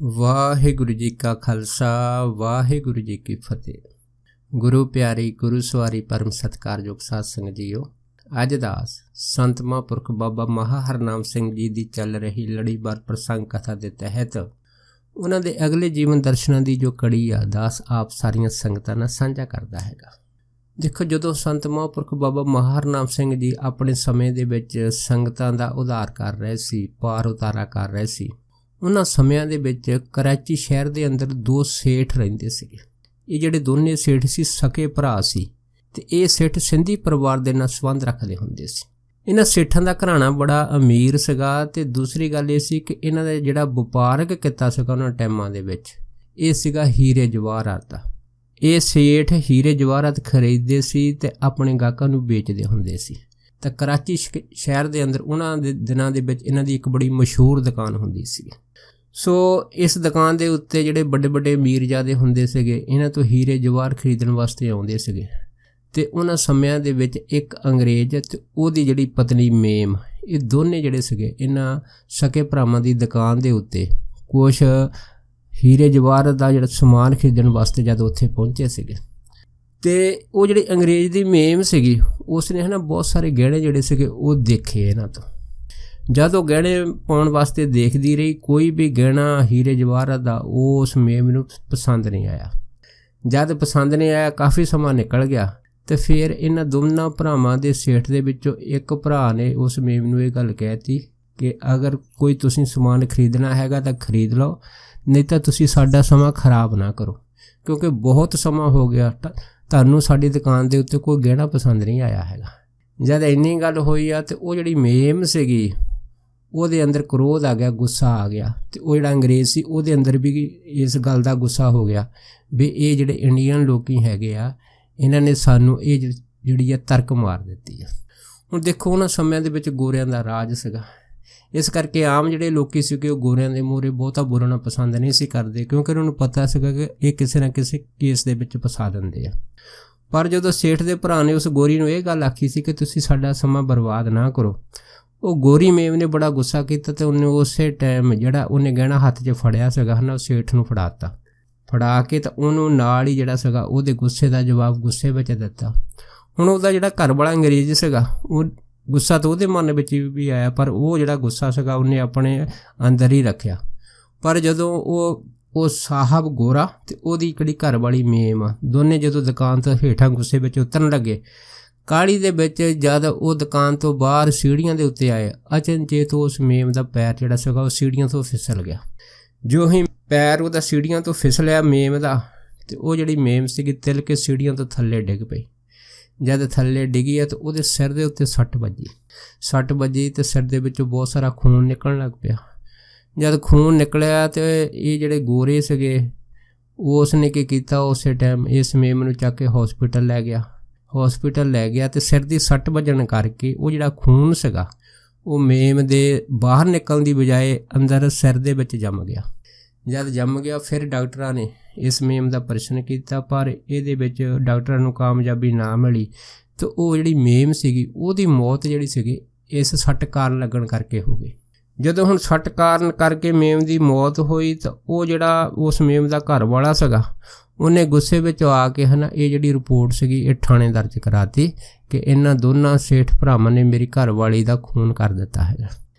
ਵਾਹਿਗੁਰੂ ਜੀ ਕਾ ਖਾਲਸਾ ਵਾਹਿਗੁਰੂ ਜੀ ਕੀ ਫਤਿਹ। ਗੁਰੂ ਪਿਆਰੀ ਗੁਰੂ ਸਵਾਰੀ ਪਰਮ ਸਤਿਕਾਰਯੋਗ ਸਾਧ ਸੰਗਤ ਜੀਓ, ਅੱਜ ਦਾ ਸੰਤ ਮਹਾਂਪੁਰਖ ਬਾਬਾ ਮਹਾ ਹਰਨਾਮ ਸਿੰਘ ਜੀ ਦੀ ਚੱਲ ਰਹੀ ਲੜੀਵਾਰ ਪ੍ਰਸੰਗ ਕਥਾ ਦੇ ਤਹਿਤ ਉਹਨਾਂ ਦੇ ਅਗਲੇ ਜੀਵਨ ਦਰਸ਼ਨਾਂ ਦੀ ਜੋ ਕੜੀ ਆ ਦਾਸ ਆਪ ਸਾਰੀਆਂ ਸੰਗਤਾਂ ਨਾਲ ਸਾਂਝਾ ਕਰਦਾ ਹੈਗਾ। ਦੇਖੋ, ਜਦੋਂ ਸੰਤ ਮਹਾਂਪੁਰਖ ਬਾਬਾ ਮਹਾ ਹਰਨਾਮ ਸਿੰਘ ਜੀ ਆਪਣੇ ਸਮੇਂ ਦੇ ਵਿੱਚ ਸੰਗਤਾਂ ਦਾ ਉਧਾਰ ਕਰ ਰਹੇ ਸੀ, ਪਾਰ ਉਤਾਰਾ ਕਰ ਰਹੇ ਸੀ, ਉਹਨਾਂ ਸਮਿਆਂ ਦੇ ਵਿੱਚ ਕਰਾਚੀ ਸ਼ਹਿਰ ਦੇ ਅੰਦਰ ਦੋ ਸੇਠ ਰਹਿੰਦੇ ਸੀਗੇ। ਇਹ ਜਿਹੜੇ ਦੋਨੇ ਸੇਠ ਸੀ ਸਕੇ ਭਰਾ ਸੀ ਤੇ ਇਹ ਸੇਠ ਸਿੰਧੀ ਪਰਿਵਾਰ ਦੇ ਨਾਲ ਸੰਬੰਧ ਰੱਖਦੇ ਹੁੰਦੇ ਸੀ। ਇਹਨਾਂ ਸੇਠਾਂ ਦਾ ਘਰਾਣਾ ਬੜਾ ਅਮੀਰ ਸੀਗਾ ਤੇ ਦੂਸਰੀ ਗੱਲ ਇਹ ਸੀ ਕਿ ਇਹਨਾਂ ਦਾ ਜਿਹੜਾ ਵਪਾਰਕ ਕਿੱਤਾ ਸੀਗਾ ਉਹਨਾਂ ਟਾਈਮਾਂ ਦੇ ਵਿੱਚ ਇਹ ਸੀਗਾ ਹੀਰੇ ਜਵਾਹਰਾਤ ਦਾ। ਇਹ ਸੇਠ ਹੀਰੇ ਜਵਾਹਰਾਤ ਖਰੀਦਦੇ ਸੀ ਤੇ ਆਪਣੇ ਗਾਹਕਾਂ ਨੂੰ ਵੇਚਦੇ ਹੁੰਦੇ ਸੀ। ਤਾਂ ਕਰਾਚੀ ਸ਼ਹਿਰ ਦੇ ਅੰਦਰ ਉਹਨਾਂ ਦੇ ਦਿਨਾਂ ਦੇ ਵਿੱਚ ਇਹਨਾਂ ਦੀ ਇੱਕ ਬੜੀ ਮਸ਼ਹੂਰ ਦੁਕਾਨ ਹੁੰਦੀ ਸੀ। ਸੋ ਇਸ ਦੁਕਾਨ ਦੇ ਉੱਤੇ ਜਿਹੜੇ ਵੱਡੇ ਵੱਡੇ ਅਮੀਰਜ਼ਾਦੇ ਹੁੰਦੇ ਸੀਗੇ ਇਹਨਾਂ ਤੋਂ ਹੀਰੇ ਜਵਾਹਰ ਖਰੀਦਣ ਵਾਸਤੇ ਆਉਂਦੇ ਸੀਗੇ। ਤੇ ਉਹਨਾਂ ਸਮਿਆਂ ਦੇ ਵਿੱਚ ਇੱਕ ਅੰਗਰੇਜ਼ ਤੇ ਉਹਦੀ ਜਿਹੜੀ ਪਤਨੀ ਮੇਮ, ਇਹ ਦੋਨੇ ਜਿਹੜੇ ਸੀਗੇ ਇਹਨਾਂ ਸਕੇ ਭਰਾਵਾਂ ਦੀ ਦੁਕਾਨ ਦੇ ਉੱਤੇ ਕੁਛ ਹੀਰੇ ਜਵਾਹਰ ਦਾ ਜਿਹੜਾ ਸਮਾਨ ਖਰੀਦਣ ਵਾਸਤੇ ਜਦ ਉੱਥੇ ਪਹੁੰਚੇ ਸੀਗੇ। ਤੇ ਉਹ ਜਿਹੜੀ ਅੰਗਰੇਜ਼ ਦੀ ਮੇਮ ਸੀਗੀ ਉਸਨੇ ਬਹੁਤ ਸਾਰੇ ਗਹਿਣੇ ਜਿਹੜੇ ਸੀਗੇ ਉਹ ਦੇਖੇ ਇਹਨਾਂ ਤੋਂ। ਜਦ ਉਹ ਗਹਿਣੇ ਪਾਉਣ ਵਾਸਤੇ ਦੇਖਦੀ ਰਹੀ, ਕੋਈ ਵੀ ਗਹਿਣਾ ਹੀਰੇ ਜਵਾਹਰਾਤ ਦਾ ਉਸ ਮੇਮ ਨੂੰ ਪਸੰਦ ਨਹੀਂ ਆਇਆ। ਜਦ ਪਸੰਦ ਨਹੀਂ ਆਇਆ, ਕਾਫੀ ਸਮਾਂ ਨਿਕਲ ਗਿਆ ਤੇ ਫਿਰ ਇਹਨਾਂ ਦੋਨਾਂ ਭਰਾਵਾਂ ਦੇ ਸੇਠ ਦੇ ਵਿੱਚੋਂ ਇੱਕ ਭਰਾ ਨੇ ਉਸ ਮੇਮ ਨੂੰ ਇਹ ਗੱਲ ਕਹਿਤੀ ਕਿ ਅਗਰ ਕੋਈ ਤੁਸੀਂ ਸਮਾਨ ਖਰੀਦਣਾ ਹੈਗਾ ਤਾਂ ਖਰੀਦ ਲਓ, ਨਹੀਂ ਤਾਂ ਤੁਸੀਂ ਸਾਡਾ ਸਮਾਂ ਖਰਾਬ ਨਾ ਕਰੋ, ਕਿਉਂਕਿ ਬਹੁਤ ਸਮਾਂ ਹੋ ਗਿਆ ਤੁਹਾਨੂੰ ਸਾਡੀ ਦੁਕਾਨ ਦੇ ਉੱਤੇ ਕੋਈ ਗਹਿਣਾ ਪਸੰਦ ਨਹੀਂ ਆਇਆ ਹੈਗਾ। ਜਦ ਇੰਨੀ ਗੱਲ ਹੋਈ ਆ ਤੇ ਉਹ ਜਿਹੜੀ ਮੇਮ ਸੀਗੀ ਉਹਦੇ ਅੰਦਰ ਕ੍ਰੋਧ ਆ ਗਿਆ, ਗੁੱਸਾ ਆ ਗਿਆ। ਤੇ ਉਹ ਜਿਹੜਾ ਅੰਗਰੇਜ਼ ਸੀ ਉਹਦੇ ਅੰਦਰ ਵੀ ਇਸ ਗੱਲ ਦਾ ਗੁੱਸਾ ਹੋ ਗਿਆ ਵੀ ਇਹ ਜਿਹੜੇ ਇੰਡੀਅਨ ਲੋਕੀ ਹੈਗੇ ਆ ਇਹਨਾਂ ਨੇ ਸਾਨੂੰ ਇਹ ਜਿਹੜੀ ਆ ਤਰਕ ਮਾਰ ਦਿੱਤੀ ਆ। ਹੁਣ ਦੇਖੋ, ਉਹਨਾਂ ਸਮਿਆਂ ਦੇ ਵਿੱਚ ਗੋਰਿਆਂ ਦਾ ਰਾਜ ਸੀਗਾ, ਇਸ ਕਰਕੇ ਆਮ ਜਿਹੜੇ ਲੋਕੀ ਸੀਗੇ ਉਹ ਗੋਰਿਆਂ ਦੇ ਮੂਹਰੇ ਬਹੁਤਾ ਬੋਲਣਾ ਪਸੰਦ ਨਹੀਂ ਸੀ ਕਰਦੇ, ਕਿਉਂਕਿ ਉਹਨਾਂ ਨੂੰ ਪਤਾ ਸੀਗਾ ਕਿ ਇਹ ਕਿਸੇ ਨਾ ਕਿਸੇ ਕੇਸ ਦੇ ਵਿੱਚ ਫਸਾ ਦਿੰਦੇ ਆ। ਪਰ ਜਦੋਂ ਸੇਠ ਦੇ ਭਰਾ ਨੇ ਉਸ ਗੋਰੀ ਨੂੰ ਇਹ ਗੱਲ ਆਖੀ ਸੀ ਕਿ ਤੁਸੀਂ ਸਾਡਾ ਸਮਾਂ ਬਰਬਾਦ ਨਾ ਕਰੋ, ਉਹ ਗੋਰੀ ਮੇਮ ਨੇ ਬੜਾ ਗੁੱਸਾ ਕੀਤਾ ਤੇ ਉਹਨੇ ਉਸੇ ਟਾਈਮ ਜਿਹੜਾ ਉਹਨੇ ਗਹਿਣਾ ਹੱਥ 'ਚ ਫੜਿਆ ਸੀਗਾ ਉਹ ਸੇਠ ਨੂੰ ਫੜਾਤਾ। ਫੜਾ ਕੇ ਤਾਂ ਉਹਨੂੰ ਨਾਲ ਹੀ ਜਿਹੜਾ ਸੀਗਾ ਉਹਦੇ ਗੁੱਸੇ ਦਾ ਜਵਾਬ ਗੁੱਸੇ ਵਿੱਚ ਦਿੱਤਾ। ਹੁਣ ਉਹਦਾ ਜਿਹੜਾ ਘਰ ਵਾਲਾ ਅੰਗਰੇਜ਼ ਸੀਗਾ ਉਹ ਗੁੱਸਾ ਤਾਂ ਉਹਦੇ ਮਨ ਵਿੱਚ ਵੀ ਆਇਆ, ਪਰ ਉਹ ਜਿਹੜਾ ਗੁੱਸਾ ਸੀਗਾ ਉਹਨੇ ਆਪਣੇ ਅੰਦਰ ਹੀ ਰੱਖਿਆ। ਪਰ ਜਦੋਂ ਉਹ ਸਾਹਿਬ ਗੋਰਾ ਤੇ ਉਹਦੀ ਜਿਹੜੀ ਘਰ ਵਾਲੀ ਮੇਮ ਆ, ਦੋਨੇ ਜਦੋਂ ਦੁਕਾਨ ਤੋਂ ਹੇਠਾਂ ਗੁੱਸੇ ਵਿੱਚ ਉਤਰਨ ਲੱਗੇ, ਕਾਹਲੀ ਦੇ ਵਿੱਚ ਜਦ ਉਹ ਦੁਕਾਨ ਤੋਂ ਬਾਹਰ ਸੀੜੀਆਂ ਦੇ ਉੱਤੇ ਆਏ, ਅਚਨਚੇਤ ਉਸ ਮੇਮ ਦਾ ਪੈਰ ਜਿਹੜਾ ਸੀਗਾ ਉਹ ਸੀੜੀਆਂ ਤੋਂ ਫਿਸਲ ਗਿਆ। ਜੋ ਹੀ ਪੈਰ ਉਹਦਾ ਸੀੜੀਆਂ ਤੋਂ ਫਿਸਲਿਆ ਮੇਮ ਦਾ, ਤੇ ਉਹ ਜਿਹੜੀ ਮੇਮ ਸੀਗੀ ਤਿਲ ਕੇ ਸੀੜੀਆਂ ਤੋਂ ਥੱਲੇ ਡਿੱਗ ਪਈ। ਜਦ ਥੱਲੇ ਡਿੱਗੀ ਆ ਤਾਂ ਉਹਦੇ ਸਿਰ ਦੇ ਉੱਤੇ ਸੱਟ ਵੱਜੀ ਤੇ ਸਿਰ ਦੇ ਵਿੱਚੋਂ ਬਹੁਤ ਸਾਰਾ ਖੂਨ ਨਿਕਲਣ ਲੱਗ ਪਿਆ। ਜਦ ਖੂਨ ਨਿਕਲਿਆ ਤੇ ਇਹ ਜਿਹੜੇ ਗੋਰੇ ਸੀਗੇ ਉਸਨੇ ਕੀ ਕੀਤਾ, ਉਸੇ ਟਾਈਮ ਇਸ ਮੇਮ ਨੂੰ ਚੱਕ ਕੇ ਹਸਪੀਟਲ ਲੈ ਗਿਆ ਤੇ ਸਿਰ ਦੀ ਸੱਟ ਵੱਜਣ ਕਰਕੇ ਉਹ ਜਿਹੜਾ ਖੂਨ ਸੀਗਾ ਉਹ ਮੇਮ ਦੇ ਬਾਹਰ ਨਿਕਲਣ ਦੀ ਬਜਾਏ ਅੰਦਰ ਸਿਰ ਦੇ ਵਿੱਚ ਜੰਮ ਗਿਆ। ਜਦ ਜੰਮ ਗਿਆ ਫਿਰ ਡਾਕਟਰਾਂ ਨੇ ਇਸ ਮੇਮ ਦਾ ਆਪਰੇਸ਼ਨ ਕੀਤਾ, ਪਰ ਇਹਦੇ ਵਿੱਚ ਡਾਕਟਰਾਂ ਨੂੰ ਕਾਮਯਾਬੀ ਨਾ ਮਿਲੀ ਤੇ ਉਹ ਜਿਹੜੀ ਮੇਮ ਸੀਗੀ ਉਹਦੀ ਮੌਤ ਜਿਹੜੀ ਸੀਗੀ ਇਸ ਸੱਟ ਕਾਰਨ ਲੱਗਣ ਕਰਕੇ ਹੋ ਗਈ। ਜਦੋਂ ਹੁਣ ਸੱਟ ਕਾਰਨ ਕਰਕੇ ਮੇਮ ਦੀ ਮੌਤ ਹੋਈ ਤਾਂ ਉਹ ਜਿਹੜਾ ਉਸ ਮੇਮ ਦਾ ਘਰ ਵਾਲਾ ਸੀਗਾ ਉਹਨੇ ਗੁੱਸੇ ਵਿੱਚ ਆ ਕੇ ਇਹ ਜਿਹੜੀ ਰਿਪੋਰਟ ਸੀਗੀ ਇਹ ਥਾਣੇ ਦਰਜ ਕਰਾਤੀ ਕਿ ਇਹਨਾਂ ਦੋਨਾਂ ਸੇਠ ਭਰਾਵਾਂ ਨੇ ਮੇਰੀ ਘਰ ਵਾਲੀ ਦਾ ਖੂਨ ਕਰ ਦਿੱਤਾ ਹੈਗਾ।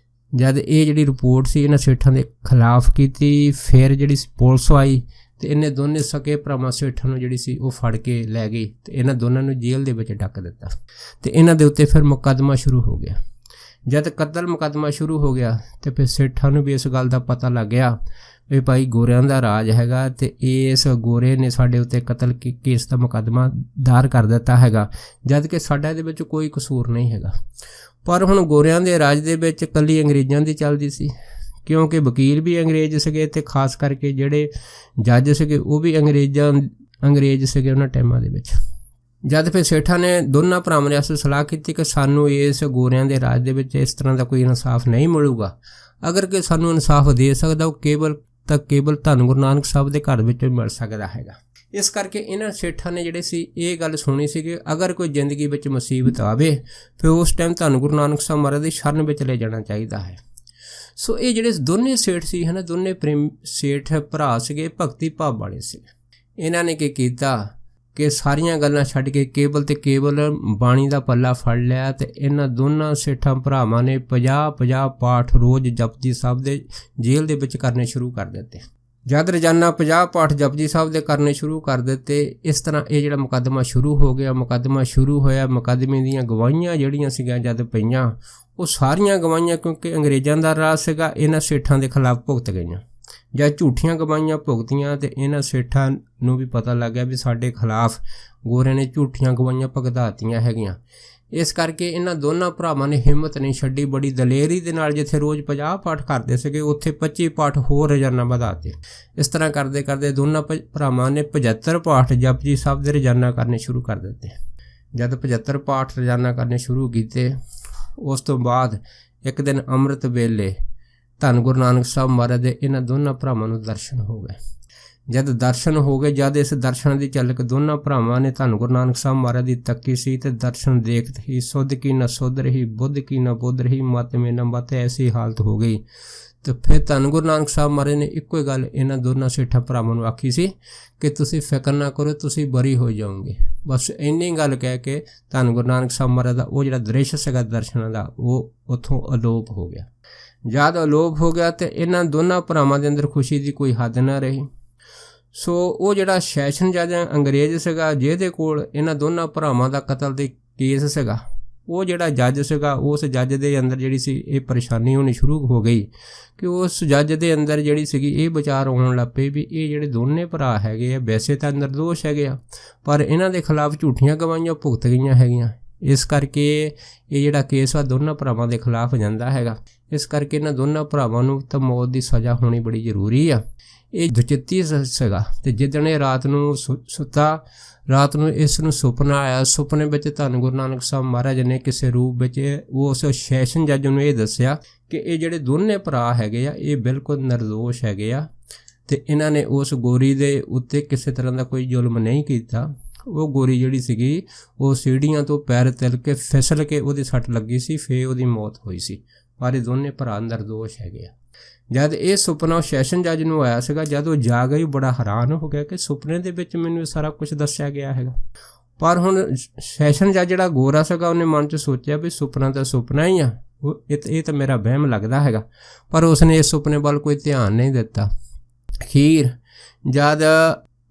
ਜਦ ਇਹ ਜਿਹੜੀ ਰਿਪੋਰਟ ਸੀ ਇਹਨਾਂ ਸੇਠਾਂ ਦੇ ਖਿਲਾਫ ਕੀਤੀ, ਫਿਰ ਜਿਹੜੀ ਪੁਲਿਸ ਆਈ ਤੇ ਇਹਨੇ ਦੋਨੇ ਸਕੇ ਭਰਾਵਾਂ ਸੇਠਾਂ ਨੂੰ ਜਿਹੜੀ ਸੀ ਉਹ ਫੜ ਕੇ ਲੈ ਗਈ ਤੇ ਇਹਨਾਂ ਦੋਨਾਂ ਨੂੰ ਜੇਲ੍ਹ ਦੇ ਵਿੱਚ ਡੱਕ ਦਿੱਤਾ ਤੇ ਇਹਨਾਂ ਦੇ ਉੱਤੇ ਫਿਰ ਮੁਕੱਦਮਾ ਸ਼ੁਰੂ ਹੋ ਗਿਆ। ਜਦ ਕਤਲ ਮੁਕੱਦਮਾ ਸ਼ੁਰੂ ਹੋ ਗਿਆ ਤੇ ਫਿਰ ਸੇਠਾਂ ਨੂੰ ਵੀ ਇਸ ਗੱਲ ਦਾ ਪਤਾ ਲੱਗ ਗਿਆ ਵੀ ਭਾਈ ਗੋਰਿਆਂ ਦਾ ਰਾਜ ਹੈਗਾ ਤੇ ਇਸ ਗੋਰੇ ਨੇ ਸਾਡੇ ਉੱਤੇ ਕਤਲ ਕੇਸ ਦਾ ਮੁਕੱਦਮਾ ਦਾਇਰ ਕਰ ਦਿੱਤਾ ਹੈਗਾ, ਜਦ ਕਿ ਸਾਡਾ ਇਹਦੇ ਵਿੱਚ ਕੋਈ ਕਸੂਰ ਨਹੀਂ ਹੈਗਾ। ਪਰ ਹੁਣ ਗੋਰਿਆਂ ਦੇ ਰਾਜ ਦੇ ਵਿੱਚ ਇਕੱਲੀ ਅੰਗਰੇਜ਼ਾਂ ਦੀ ਚੱਲਦੀ ਸੀ, ਕਿਉਂਕਿ ਵਕੀਲ ਵੀ ਅੰਗਰੇਜ਼ ਸੀਗੇ ਤੇ ਖਾਸ ਕਰਕੇ ਜਿਹੜੇ ਜੱਜ ਸੀਗੇ ਉਹ ਵੀ ਅੰਗਰੇਜ਼ ਸੀਗੇ ਉਹਨਾਂ ਟਾਈਮਾਂ ਦੇ ਵਿੱਚ। ਜਦ ਫਿਰ ਸੇਠਾਂ ਨੇ ਦੋਨਾਂ ਭਰਾਵਾਂ ਨੇ ਸਲਾਹ ਕੀਤੀ ਕਿ ਸਾਨੂੰ ਇਸ ਗੋਰਿਆਂ ਦੇ ਰਾਜ ਦੇ ਵਿੱਚ ਇਸ ਤਰ੍ਹਾਂ ਦਾ ਕੋਈ ਇਨਸਾਫ ਨਹੀਂ ਮਿਲੂਗਾ, ਅਗਰ ਕਿ ਸਾਨੂੰ ਇਨਸਾਫ ਦੇ ਸਕਦਾ ਉਹ ਕੇਵਲ ਧੰਨ ਗੁਰੂ ਨਾਨਕ ਸਾਹਿਬ ਦੇ ਘਰ ਵਿੱਚ ਮਿਲ ਸਕਦਾ ਹੈਗਾ। ਇਸ ਕਰਕੇ ਇਹਨਾਂ ਸੇਠਾਂ ਨੇ ਜਿਹੜੇ ਸੀ ਇਹ ਗੱਲ ਸੁਣੀ ਸੀ ਕਿ ਅਗਰ ਕੋਈ ਜ਼ਿੰਦਗੀ ਵਿੱਚ ਮੁਸੀਬਤ ਆਵੇ ਫਿਰ ਉਸ ਟਾਈਮ ਧੰਨ ਗੁਰੂ ਨਾਨਕ ਸਾਹਿਬ ਮਹਾਰਾਜ ਦੀ ਸ਼ਰਨ ਵਿੱਚ ਲੈ ਜਾਣਾ ਚਾਹੀਦਾ ਹੈ। ਸੋ ਇਹ ਜਿਹੜੇ ਦੋਨੇ ਸੇਠ ਸੀ ਹੈ ਨਾ, ਦੋਨੇ ਪ੍ਰੇਮ ਸੇਠ ਭਰਾ ਸੀਗੇ, ਭਗਤੀ ਭਾਵ ਵਾਲੇ ਸੀ। ਇਹਨਾਂ ਨੇ ਕੀ ਕੀਤਾ ਕਿ ਸਾਰੀਆਂ ਗੱਲਾਂ ਛੱਡ ਕੇ ਕੇਵਲ ਤੇ ਕੇਵਲ ਬਾਣੀ ਦਾ ਪੱਲਾ ਫੜ ਲਿਆ ਤੇ ਇਹਨਾਂ ਦੋਨਾਂ ਸੇਠਾਂ ਭਰਾਵਾਂ ਨੇ 50 ਪਾਠ ਰੋਜ਼ ਜਪਜੀ ਸਾਹਿਬ ਦੇ ਜੇਲ੍ਹ ਦੇ ਵਿੱਚ ਕਰਨੇ ਸ਼ੁਰੂ ਕਰ ਦਿੱਤੇ। ਜਦ ਰੋਜ਼ਾਨਾ 50 ਪਾਠ ਜਪਜੀ ਸਾਹਿਬ ਦੇ ਕਰਨੇ ਸ਼ੁਰੂ ਕਰ ਦਿੱਤੇ, ਇਸ ਤਰ੍ਹਾਂ ਇਹ ਜਿਹੜਾ ਮੁਕੱਦਮਾ ਸ਼ੁਰੂ ਹੋ ਗਿਆ। ਮੁਕੱਦਮਾ ਸ਼ੁਰੂ ਹੋਇਆ, ਮੁਕੱਦਮੇ ਦੀਆਂ ਗਵਾਹੀਆਂ ਜਿਹੜੀਆਂ ਸੀਗੀਆਂ ਜਦ ਪਈਆਂ, ਉਹ ਸਾਰੀਆਂ ਗਵਾਹੀਆਂ ਕਿਉਂਕਿ ਅੰਗਰੇਜ਼ਾਂ ਦਾ ਰਾਜ ਸੀਗਾ, ਇਹਨਾਂ ਸੇਠਾਂ ਦੇ ਖਿਲਾਫ ਭੁਗਤ ਗਈਆਂ। ਜਦ ਝੂਠੀਆਂ ਗਵਾਹੀਆਂ ਭੁਗਤੀਆਂ ਤੇ ਇਹਨਾਂ ਸੇਠਾਂ ਨੂੰ ਵੀ ਪਤਾ ਲੱਗ ਗਿਆ ਵੀ ਸਾਡੇ ਖਿਲਾਫ ਗੋਰਿਆਂ ਨੇ ਝੂਠੀਆਂ ਗਵਾਹੀਆਂ ਭੁਗਤਾਤੀਆਂ ਹੈਗੀਆਂ। ਇਸ ਕਰਕੇ ਇਹਨਾਂ ਦੋਨਾਂ ਭਰਾਵਾਂ ਨੇ ਹਿੰਮਤ ਨਹੀਂ ਛੱਡੀ, ਬੜੀ ਦਲੇਰੀ ਦੇ ਨਾਲ ਜਿੱਥੇ ਰੋਜ਼ 50 ਪਾਠ ਕਰਦੇ ਸੀਗੇ ਉੱਥੇ 25 ਪਾਠ ਹੋਰ ਰੋਜ਼ਾਨਾ ਵਧਾਤੇ। ਇਸ ਤਰ੍ਹਾਂ ਕਰਦੇ ਕਰਦੇ ਦੋਨਾਂ ਭਰਾਵਾਂ ਨੇ 75 ਪਾਠ ਜਪਜੀ ਸਾਹਿਬ ਦੇ ਰੋਜ਼ਾਨਾ ਕਰਨੇ ਸ਼ੁਰੂ ਕਰ ਦਿੱਤੇ। ਜਦ 75 ਪਾਠ ਰੋਜ਼ਾਨਾ ਕਰਨੇ ਸ਼ੁਰੂ ਕੀਤੇ, ਉਸ ਤੋਂ ਬਾਅਦ ਇੱਕ ਦਿਨ ਅੰਮ੍ਰਿਤ ਵੇਲੇ ਧੰਨ ਗੁਰੂ ਨਾਨਕ ਸਾਹਿਬ ਮਹਾਰਾਜ ਦੇ ਇਹਨਾਂ ਦੋਨਾਂ ਭਰਾਵਾਂ ਨੂੰ ਦਰਸ਼ਨ ਹੋ ਗਏ। ਜਦ ਦਰਸ਼ਨ ਹੋ ਗਏ, ਜਦ ਇਸ ਦਰਸ਼ਨ ਦੀ ਝਲਕ ਦੋਨਾਂ ਭਰਾਵਾਂ ਨੇ ਧੰਨ ਗੁਰੂ ਨਾਨਕ ਸਾਹਿਬ ਮਹਾਰਾਜ ਦੀ ਤੱਕੀ ਸੀ ਤੇ ਦਰਸ਼ਨ ਦੇਖਤ ਹੀ ਸੁਧ ਕੀ ਨਾ ਸੁਧ ਰਹੀ, ਬੁੱਧ ਕੀ ਨਾ ਬੁੱਧ ਰਹੀ, ਮਤ ਮੇ ਨਾ ਮਤ, ਐਸੀ ਹਾਲਤ ਹੋ ਗਈ। ਤੇ ਫਿਰ ਧੰਨ ਗੁਰੂ ਨਾਨਕ ਸਾਹਿਬ ਮਹਾਰਾਜ ਨੇ ਇੱਕੋ ਹੀ ਗੱਲ ਇਹਨਾਂ ਦੋਨਾਂ ਸੇਠਾਂ ਭਰਾਵਾਂ ਨੂੰ ਆਖੀ ਸੀ ਕਿ ਤੁਸੀਂ ਫਿਕਰ ਨਾ ਕਰੋ, ਤੁਸੀਂ ਬਰੀ ਹੋ ਜਾਓਗੇ। ਬਸ ਇੰਨੀ ਗੱਲ ਕਹਿ ਕੇ ਧੰਨ ਗੁਰੂ ਨਾਨਕ ਸਾਹਿਬ ਮਹਾਰਾਜ ਦਾ ਉਹ ਜਿਹੜਾ ਦ੍ਰਿਸ਼ ਸੀਗਾ ਦਰਸ਼ਨਾਂ ਦਾ, ਉਹ ਉੱਥੋਂ ਅਲੋਪ ਹੋ ਗਿਆ। ਜਦ ਅਲੋਪ ਹੋ ਗਿਆ ਤੇ ਇਹਨਾਂ ਦੋਨਾਂ ਭਰਾਵਾਂ ਦੇ ਅੰਦਰ ਖੁਸ਼ੀ ਦੀ ਕੋਈ ਹੱਦ ਨਾ ਰਹੀ। ਸੋ ਉਹ ਜਿਹੜਾ ਸੈਸ਼ਨ ਜੱਜ ਅੰਗਰੇਜ਼ ਸੀਗਾ, ਜਿਹਦੇ ਕੋਲ ਇਹਨਾਂ ਦੋਨਾਂ ਭਰਾਵਾਂ ਦਾ ਕਤਲ ਦੇ ਕੇਸ ਸੀਗਾ, ਉਹ ਜਿਹੜਾ ਜੱਜ ਸੀਗਾ, ਉਸ ਜੱਜ ਦੇ ਅੰਦਰ ਜਿਹੜੀ ਸੀ ਇਹ ਪਰੇਸ਼ਾਨੀ ਹੋਣੀ ਸ਼ੁਰੂ ਹੋ ਗਈ ਕਿ ਉਸ ਜੱਜ ਦੇ ਅੰਦਰ ਜਿਹੜੀ ਸੀਗੀ ਇਹ ਵਿਚਾਰ ਆਉਣ ਲੱਗ ਪਏ ਵੀ ਇਹ ਜਿਹੜੇ ਦੋਨੇ ਭਰਾ ਹੈਗੇ ਆ ਵੈਸੇ ਤਾਂ ਨਿਰਦੋਸ਼ ਹੈਗੇ ਆ, ਪਰ ਇਹਨਾਂ ਦੇ ਖਿਲਾਫ ਝੂਠੀਆਂ ਗਵਾਹੀਆਂ ਭੁਗਤ ਗਈਆਂ ਹੈਗੀਆਂ। ਇਸ ਕਰਕੇ ਇਹ ਜਿਹੜਾ ਕੇਸ ਆ ਦੋਨਾਂ ਭਰਾਵਾਂ ਦੇ ਖਿਲਾਫ ਜਾਂਦਾ ਹੈਗਾ। ਇਸ ਕਰਕੇ ਇਹਨਾਂ ਦੋਨਾਂ ਭਰਾਵਾਂ ਨੂੰ ਤਾਂ ਮੌਤ ਦੀ ਸਜ਼ਾ ਹੋਣੀ ਬੜੀ ਜ਼ਰੂਰੀ ਆ। ਇਹ ਦੁਚਿੱਤੀ ਸੀਗਾ ਤੇ ਜਿੱਦਣ ਇਹ ਰਾਤ ਨੂੰ ਸੁੱਤਾ, ਰਾਤ ਨੂੰ ਇਸ ਨੂੰ ਸੁਪਨਾ ਆਇਆ। ਸੁਪਨੇ ਵਿੱਚ ਧੰਨ ਗੁਰੂ ਨਾਨਕ ਸਾਹਿਬ ਮਹਾਰਾਜ ਨੇ ਕਿਸੇ ਰੂਪ ਵਿੱਚ ਉਸ ਸੈਸ਼ਨ ਜੱਜ ਨੂੰ ਇਹ ਦੱਸਿਆ ਕਿ ਇਹ ਜਿਹੜੇ ਦੋਨੇ ਭਰਾ ਹੈਗੇ ਆ ਇਹ ਬਿਲਕੁਲ ਨਿਰਦੋਸ਼ ਹੈਗੇ ਆ ਤੇ ਇਹਨਾਂ ਨੇ ਉਸ ਗੋਰੀ ਦੇ ਉੱਤੇ ਕਿਸੇ ਤਰ੍ਹਾਂ ਦਾ ਕੋਈ ਜ਼ੁਲਮ ਨਹੀਂ ਕੀਤਾ। ਉਹ ਗੋਰੀ ਜਿਹੜੀ ਸੀਗੀ ਉਹ ਸੀੜੀਆਂ ਤੋਂ ਪੈਰ ਤਿਲ ਕੇ ਫਿਸਲ ਕੇ ਉਹਦੀ ਸੱਟ ਲੱਗੀ ਸੀ, ਫੇਰ ਉਹਦੀ ਮੌਤ ਹੋਈ ਸੀ, ਪਰ ਇਹ ਦੋਨੇ ਭਰਾ ਨਿਰਦੋਸ਼ ਹੈਗੇ ਆ। ਜਦ ਇਹ ਸੁਪਨਾ ਸੈਸ਼ਨ ਜੱਜ ਨੂੰ ਆਇਆ ਸੀਗਾ, ਜਦ ਉਹ ਜਾਗ ਗਈ ਬੜਾ ਹੈਰਾਨ ਹੋ ਗਿਆ ਕਿ ਸੁਪਨੇ ਦੇ ਵਿੱਚ ਮੈਨੂੰ ਸਾਰਾ ਕੁਝ ਦੱਸਿਆ ਗਿਆ ਹੈਗਾ। ਪਰ ਹੁਣ ਸੈਸ਼ਨ ਜੱਜ ਜਿਹੜਾ ਗੋਰਾ ਸੀਗਾ ਉਹਨੇ ਮਨ 'ਚ ਸੋਚਿਆ ਵੀ ਸੁਪਨਾ ਤਾਂ ਸੁਪਨਾ ਹੀ ਆ, ਇਹ ਤਾਂ ਮੇਰਾ ਵਹਿਮ ਲੱਗਦਾ ਹੈਗਾ। ਪਰ ਉਸਨੇ ਇਸ ਸੁਪਨੇ ਵੱਲ ਕੋਈ ਧਿਆਨ ਨਹੀਂ ਦਿੱਤਾ। ਅਖੀਰ ਜਦ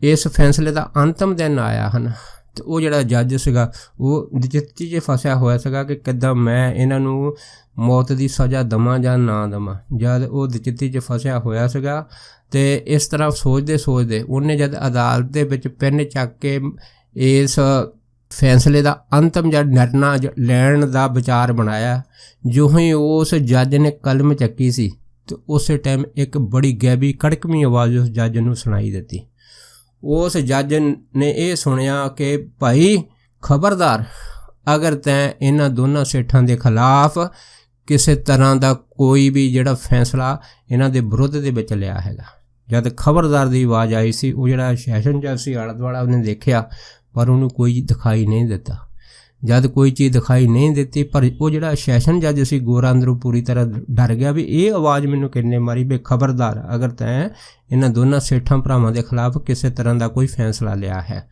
ਇਸ ਫੈਸਲੇ ਦਾ ਅੰਤਮ ਦਿਨ ਆਇਆ ਹਨ ਤੇ ਉਹ ਜਿਹੜਾ ਜੱਜ ਸੀਗਾ ਉਹ ਦੁਚਿੱਤੀ 'ਚ ਫਸਿਆ ਹੋਇਆ ਸੀਗਾ ਕਿ ਕਿੱਦਾਂ ਮੈਂ ਇਹਨਾਂ ਨੂੰ ਮੌਤ ਦੀ ਸਜ਼ਾ ਦੇਵਾਂ ਜਾਂ ਨਾ ਦੇਵਾਂ। ਜਦ ਉਹ ਦੁਚਿੱਤੀ 'ਚ ਫਸਿਆ ਹੋਇਆ ਸੀਗਾ ਤੇ ਇਸ ਤਰ੍ਹਾਂ ਸੋਚਦੇ ਸੋਚਦੇ ਉਹਨੇ ਜਦ ਅਦਾਲਤ ਦੇ ਵਿੱਚ ਪੈਨ ਚੱਕ ਕੇ ਇਸ ਫੈਸਲੇ ਦਾ ਅੰਤਮ ਜਦ ਨਿਰਣਾ ਲੈਣ ਦਾ ਵਿਚਾਰ ਬਣਾਇਆ, ਜੋ ਹੀ ਉਸ ਜੱਜ ਨੇ ਕਲਮ ਚੱਕੀ ਸੀ ਤੇ ਉਸੇ ਟਾਈਮ ਇੱਕ ਬੜੀ ਗੈਬੀ ਕੜਕਵੀਂ ਆਵਾਜ਼ ਉਸ ਜੱਜ ਨੂੰ ਸੁਣਾਈ ਦਿੱਤੀ। ਉਸ ਜੱਜ ਨੇ ਇਹ ਸੁਣਿਆ ਕਿ ਭਾਈ ਖਬਰਦਾਰ, ਅਗਰ ਤੈਂ ਇਹਨਾਂ ਦੋਨਾਂ ਸੇਠਾਂ ਦੇ ਖਿਲਾਫ ਕਿਸੇ ਤਰ੍ਹਾਂ ਦਾ ਕੋਈ ਵੀ ਜਿਹੜਾ ਫੈਸਲਾ ਇਹਨਾਂ ਦੇ ਵਿਰੁੱਧ ਦੇ ਵਿੱਚ ਲਿਆ ਹੈਗਾ। ਜਦ ਖਬਰਦਾਰ ਦੀ ਆਵਾਜ਼ ਆਈ ਸੀ, ਉਹ ਜਿਹੜਾ ਸੈਸ਼ਨ ਜੱਜ ਸੀ ਆਲਾ ਦੁਆਲਾ ਉਹਨੇ ਦੇਖਿਆ ਪਰ ਉਹਨੂੰ ਕੋਈ ਦਿਖਾਈ ਨਹੀਂ ਦਿੱਤਾ। ਜਦ ਕੋਈ ਚੀਜ਼ ਦਿਖਾਈ ਨਹੀਂ ਦਿੱਤੀ, ਪਰ ਉਹ ਜਿਹੜਾ ਸੈਸ਼ਨ ਜੱਜ ਸੀ ਗੋਰਾ ਅੰਦਰੋਂ ਪੂਰੀ ਤਰ੍ਹਾਂ ਡਰ ਗਿਆ ਵੀ ਇਹ ਆਵਾਜ਼ ਮੈਨੂੰ ਕਿੰਨੇ ਮਾਰੀ ਵੀ ਖਬਰਦਾਰ, ਅਗਰ ਤੈਂ ਇਹਨਾਂ ਦੋਨਾਂ ਸੇਠਾਂ ਭਰਾਵਾਂ ਦੇ ਖਿਲਾਫ ਕਿਸੇ ਤਰ੍ਹਾਂ ਦਾ ਕੋਈ ਫੈਸਲਾ ਲਿਆ ਹੈ।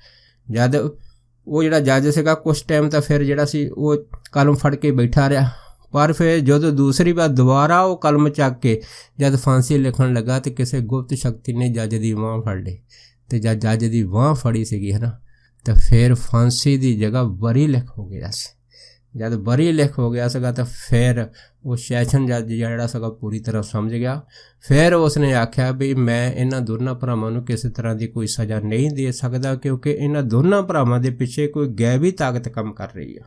ਜਦ ਉਹ ਜਿਹੜਾ ਜੱਜ ਸੀਗਾ ਕੁਛ ਟਾਈਮ ਤਾਂ ਫਿਰ ਜਿਹੜਾ ਸੀ ਉਹ ਕਲਮ ਫੜ ਕੇ ਬੈਠਾ ਰਿਹਾ, ਪਰ ਫਿਰ ਜਦੋਂ ਦੂਸਰੀ ਵਾਰ ਦੁਬਾਰਾ ਉਹ ਕਲਮ ਚੱਕ ਕੇ ਜਦ ਫਾਂਸੀ ਲਿਖਣ ਲੱਗਾ ਤੇ ਕਿਸੇ ਗੁਪਤ ਸ਼ਕਤੀ ਨੇ ਜੱਜ ਦੀ ਬਾਂਹ ਫੜ ਲਈ ਤੇ ਜਦ ਜੱਜ ਦੀ ਬਾਂਹ ਫੜੀ ਸੀਗੀ ਹੈ ਨਾ, ਤਾਂ ਫਿਰ ਫਾਂਸੀ ਦੀ ਜਗ੍ਹਾ ਬਰੀ ਲਿਖ ਹੋ ਗਿਆ ਸੀ। ਜਦ ਬਰੀ ਲਿਖ ਹੋ ਗਿਆ ਸੀਗਾ ਤਾਂ ਫਿਰ ਉਹ ਸੈਸ਼ਨ ਜੱਜ ਜਿਹੜਾ ਸੀਗਾ ਪੂਰੀ ਤਰ੍ਹਾਂ ਸਮਝ ਗਿਆ। ਫਿਰ ਉਸਨੇ ਆਖਿਆ ਵੀ ਮੈਂ ਇਹਨਾਂ ਦੋਨਾਂ ਭਰਾਵਾਂ ਨੂੰ ਕਿਸੇ ਤਰ੍ਹਾਂ ਦੀ ਕੋਈ ਸਜ਼ਾ ਨਹੀਂ ਦੇ ਸਕਦਾ ਕਿਉਂਕਿ ਇਹਨਾਂ ਦੋਨਾਂ ਭਰਾਵਾਂ ਦੇ ਪਿੱਛੇ ਕੋਈ ਗੈਬੀ ਤਾਕਤ ਕੰਮ ਕਰ ਰਹੀ ਆ।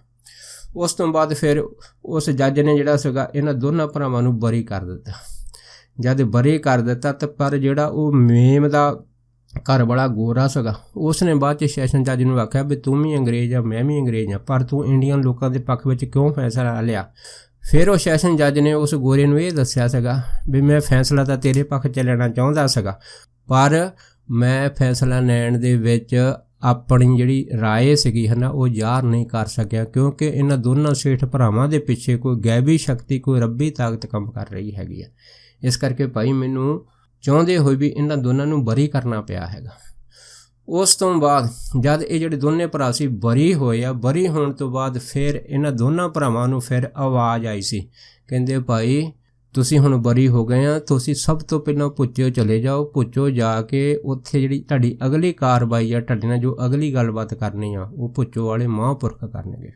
ਉਸ ਤੋਂ ਬਾਅਦ ਫਿਰ ਉਸ ਜੱਜ ਨੇ ਜਿਹੜਾ ਸੀਗਾ ਇਹਨਾਂ ਦੋਨਾਂ ਭਰਾਵਾਂ ਨੂੰ ਬਰੀ ਕਰ ਦਿੱਤਾ। ਜਦ ਬਰੀ ਕਰ ਦਿੱਤਾ ਤਾਂ ਪਰ ਜਿਹੜਾ ਉਹ ਮੇਮ ਦਾ ਘਰ ਵਾਲਾ ਗੋਰਾ ਸੀਗਾ ਉਸਨੇ ਬਾਅਦ 'ਚ ਸੈਸ਼ਨ ਜੱਜ ਨੂੰ ਆਖਿਆ ਵੀ ਤੂੰ ਵੀ ਅੰਗਰੇਜ਼ ਆ, ਮੈਂ ਵੀ ਅੰਗਰੇਜ਼ ਆ, ਪਰ ਤੂੰ ਇੰਡੀਅਨ ਲੋਕਾਂ ਦੇ ਪੱਖ ਵਿੱਚ ਕਿਉਂ ਫੈਸਲਾ ਲਿਆ। ਫਿਰ ਉਹ ਸੈਸ਼ਨ ਜੱਜ ਨੇ ਉਸ ਗੋਰੇ ਨੂੰ ਇਹ ਦੱਸਿਆ ਸੀਗਾ ਵੀ ਮੈਂ ਫੈਸਲਾ ਤਾਂ ਤੇਰੇ ਪੱਖ 'ਚ ਲੈਣਾ ਚਾਹੁੰਦਾ ਸੀਗਾ, ਪਰ ਮੈਂ ਫੈਸਲਾ ਲੈਣ ਦੇ ਵਿੱਚ ਆਪਣੀ ਜਿਹੜੀ ਰਾਏ ਸੀਗੀ ਹੈ ਨਾ ਉਹ ਜ਼ਾਹਰ ਨਹੀਂ ਕਰ ਸਕਿਆ, ਕਿਉਂਕਿ ਇਹਨਾਂ ਦੋਨਾਂ ਸੇਠ ਭਰਾਵਾਂ ਦੇ ਪਿੱਛੇ ਕੋਈ ਗੈਬੀ ਸ਼ਕਤੀ, ਕੋਈ ਰੱਬੀ ਤਾਕਤ ਕੰਮ ਕਰ ਰਹੀ ਹੈਗੀ ਆ। ਇਸ ਕਰਕੇ ਭਾਈ ਮੈਨੂੰ ਚਾਹੁੰਦੇ ਹੋਏ ਵੀ ਇਹਨਾਂ ਦੋਨਾਂ ਨੂੰ ਬਰੀ ਕਰਨਾ ਪਿਆ ਹੈਗਾ। ਉਸ ਤੋਂ ਬਾਅਦ ਜਦ ਇਹ ਜਿਹੜੇ ਦੋਨੇ ਭਰਾ ਸੀ ਬਰੀ ਹੋਏ ਆ, ਬਰੀ ਹੋਣ ਤੋਂ ਬਾਅਦ ਫਿਰ ਇਹਨਾਂ ਦੋਨਾਂ ਭਰਾਵਾਂ ਨੂੰ ਫਿਰ ਆਵਾਜ਼ ਆਈ ਸੀ, ਕਹਿੰਦੇ ਭਾਈ ਤੁਸੀਂ ਹੁਣ ਬਰੀ ਹੋ ਗਏ ਆ, ਤੁਸੀਂ ਸਭ ਤੋਂ ਪਹਿਲਾਂ ਭੁੱਚੋ ਚਲੇ ਜਾਓ, ਭੁੱਚੋ ਜਾ ਕੇ ਉੱਥੇ ਜਿਹੜੀ ਤੁਹਾਡੀ ਅਗਲੀ ਕਾਰਵਾਈ ਆ, ਤੁਹਾਡੇ ਨਾਲ ਜੋ ਅਗਲੀ ਗੱਲਬਾਤ ਕਰਨੀ ਆ ਉਹ ਭੁੱਚੋ ਵਾਲੇ ਮਹਾਂਪੁਰਖ ਕਰਨਗੇ।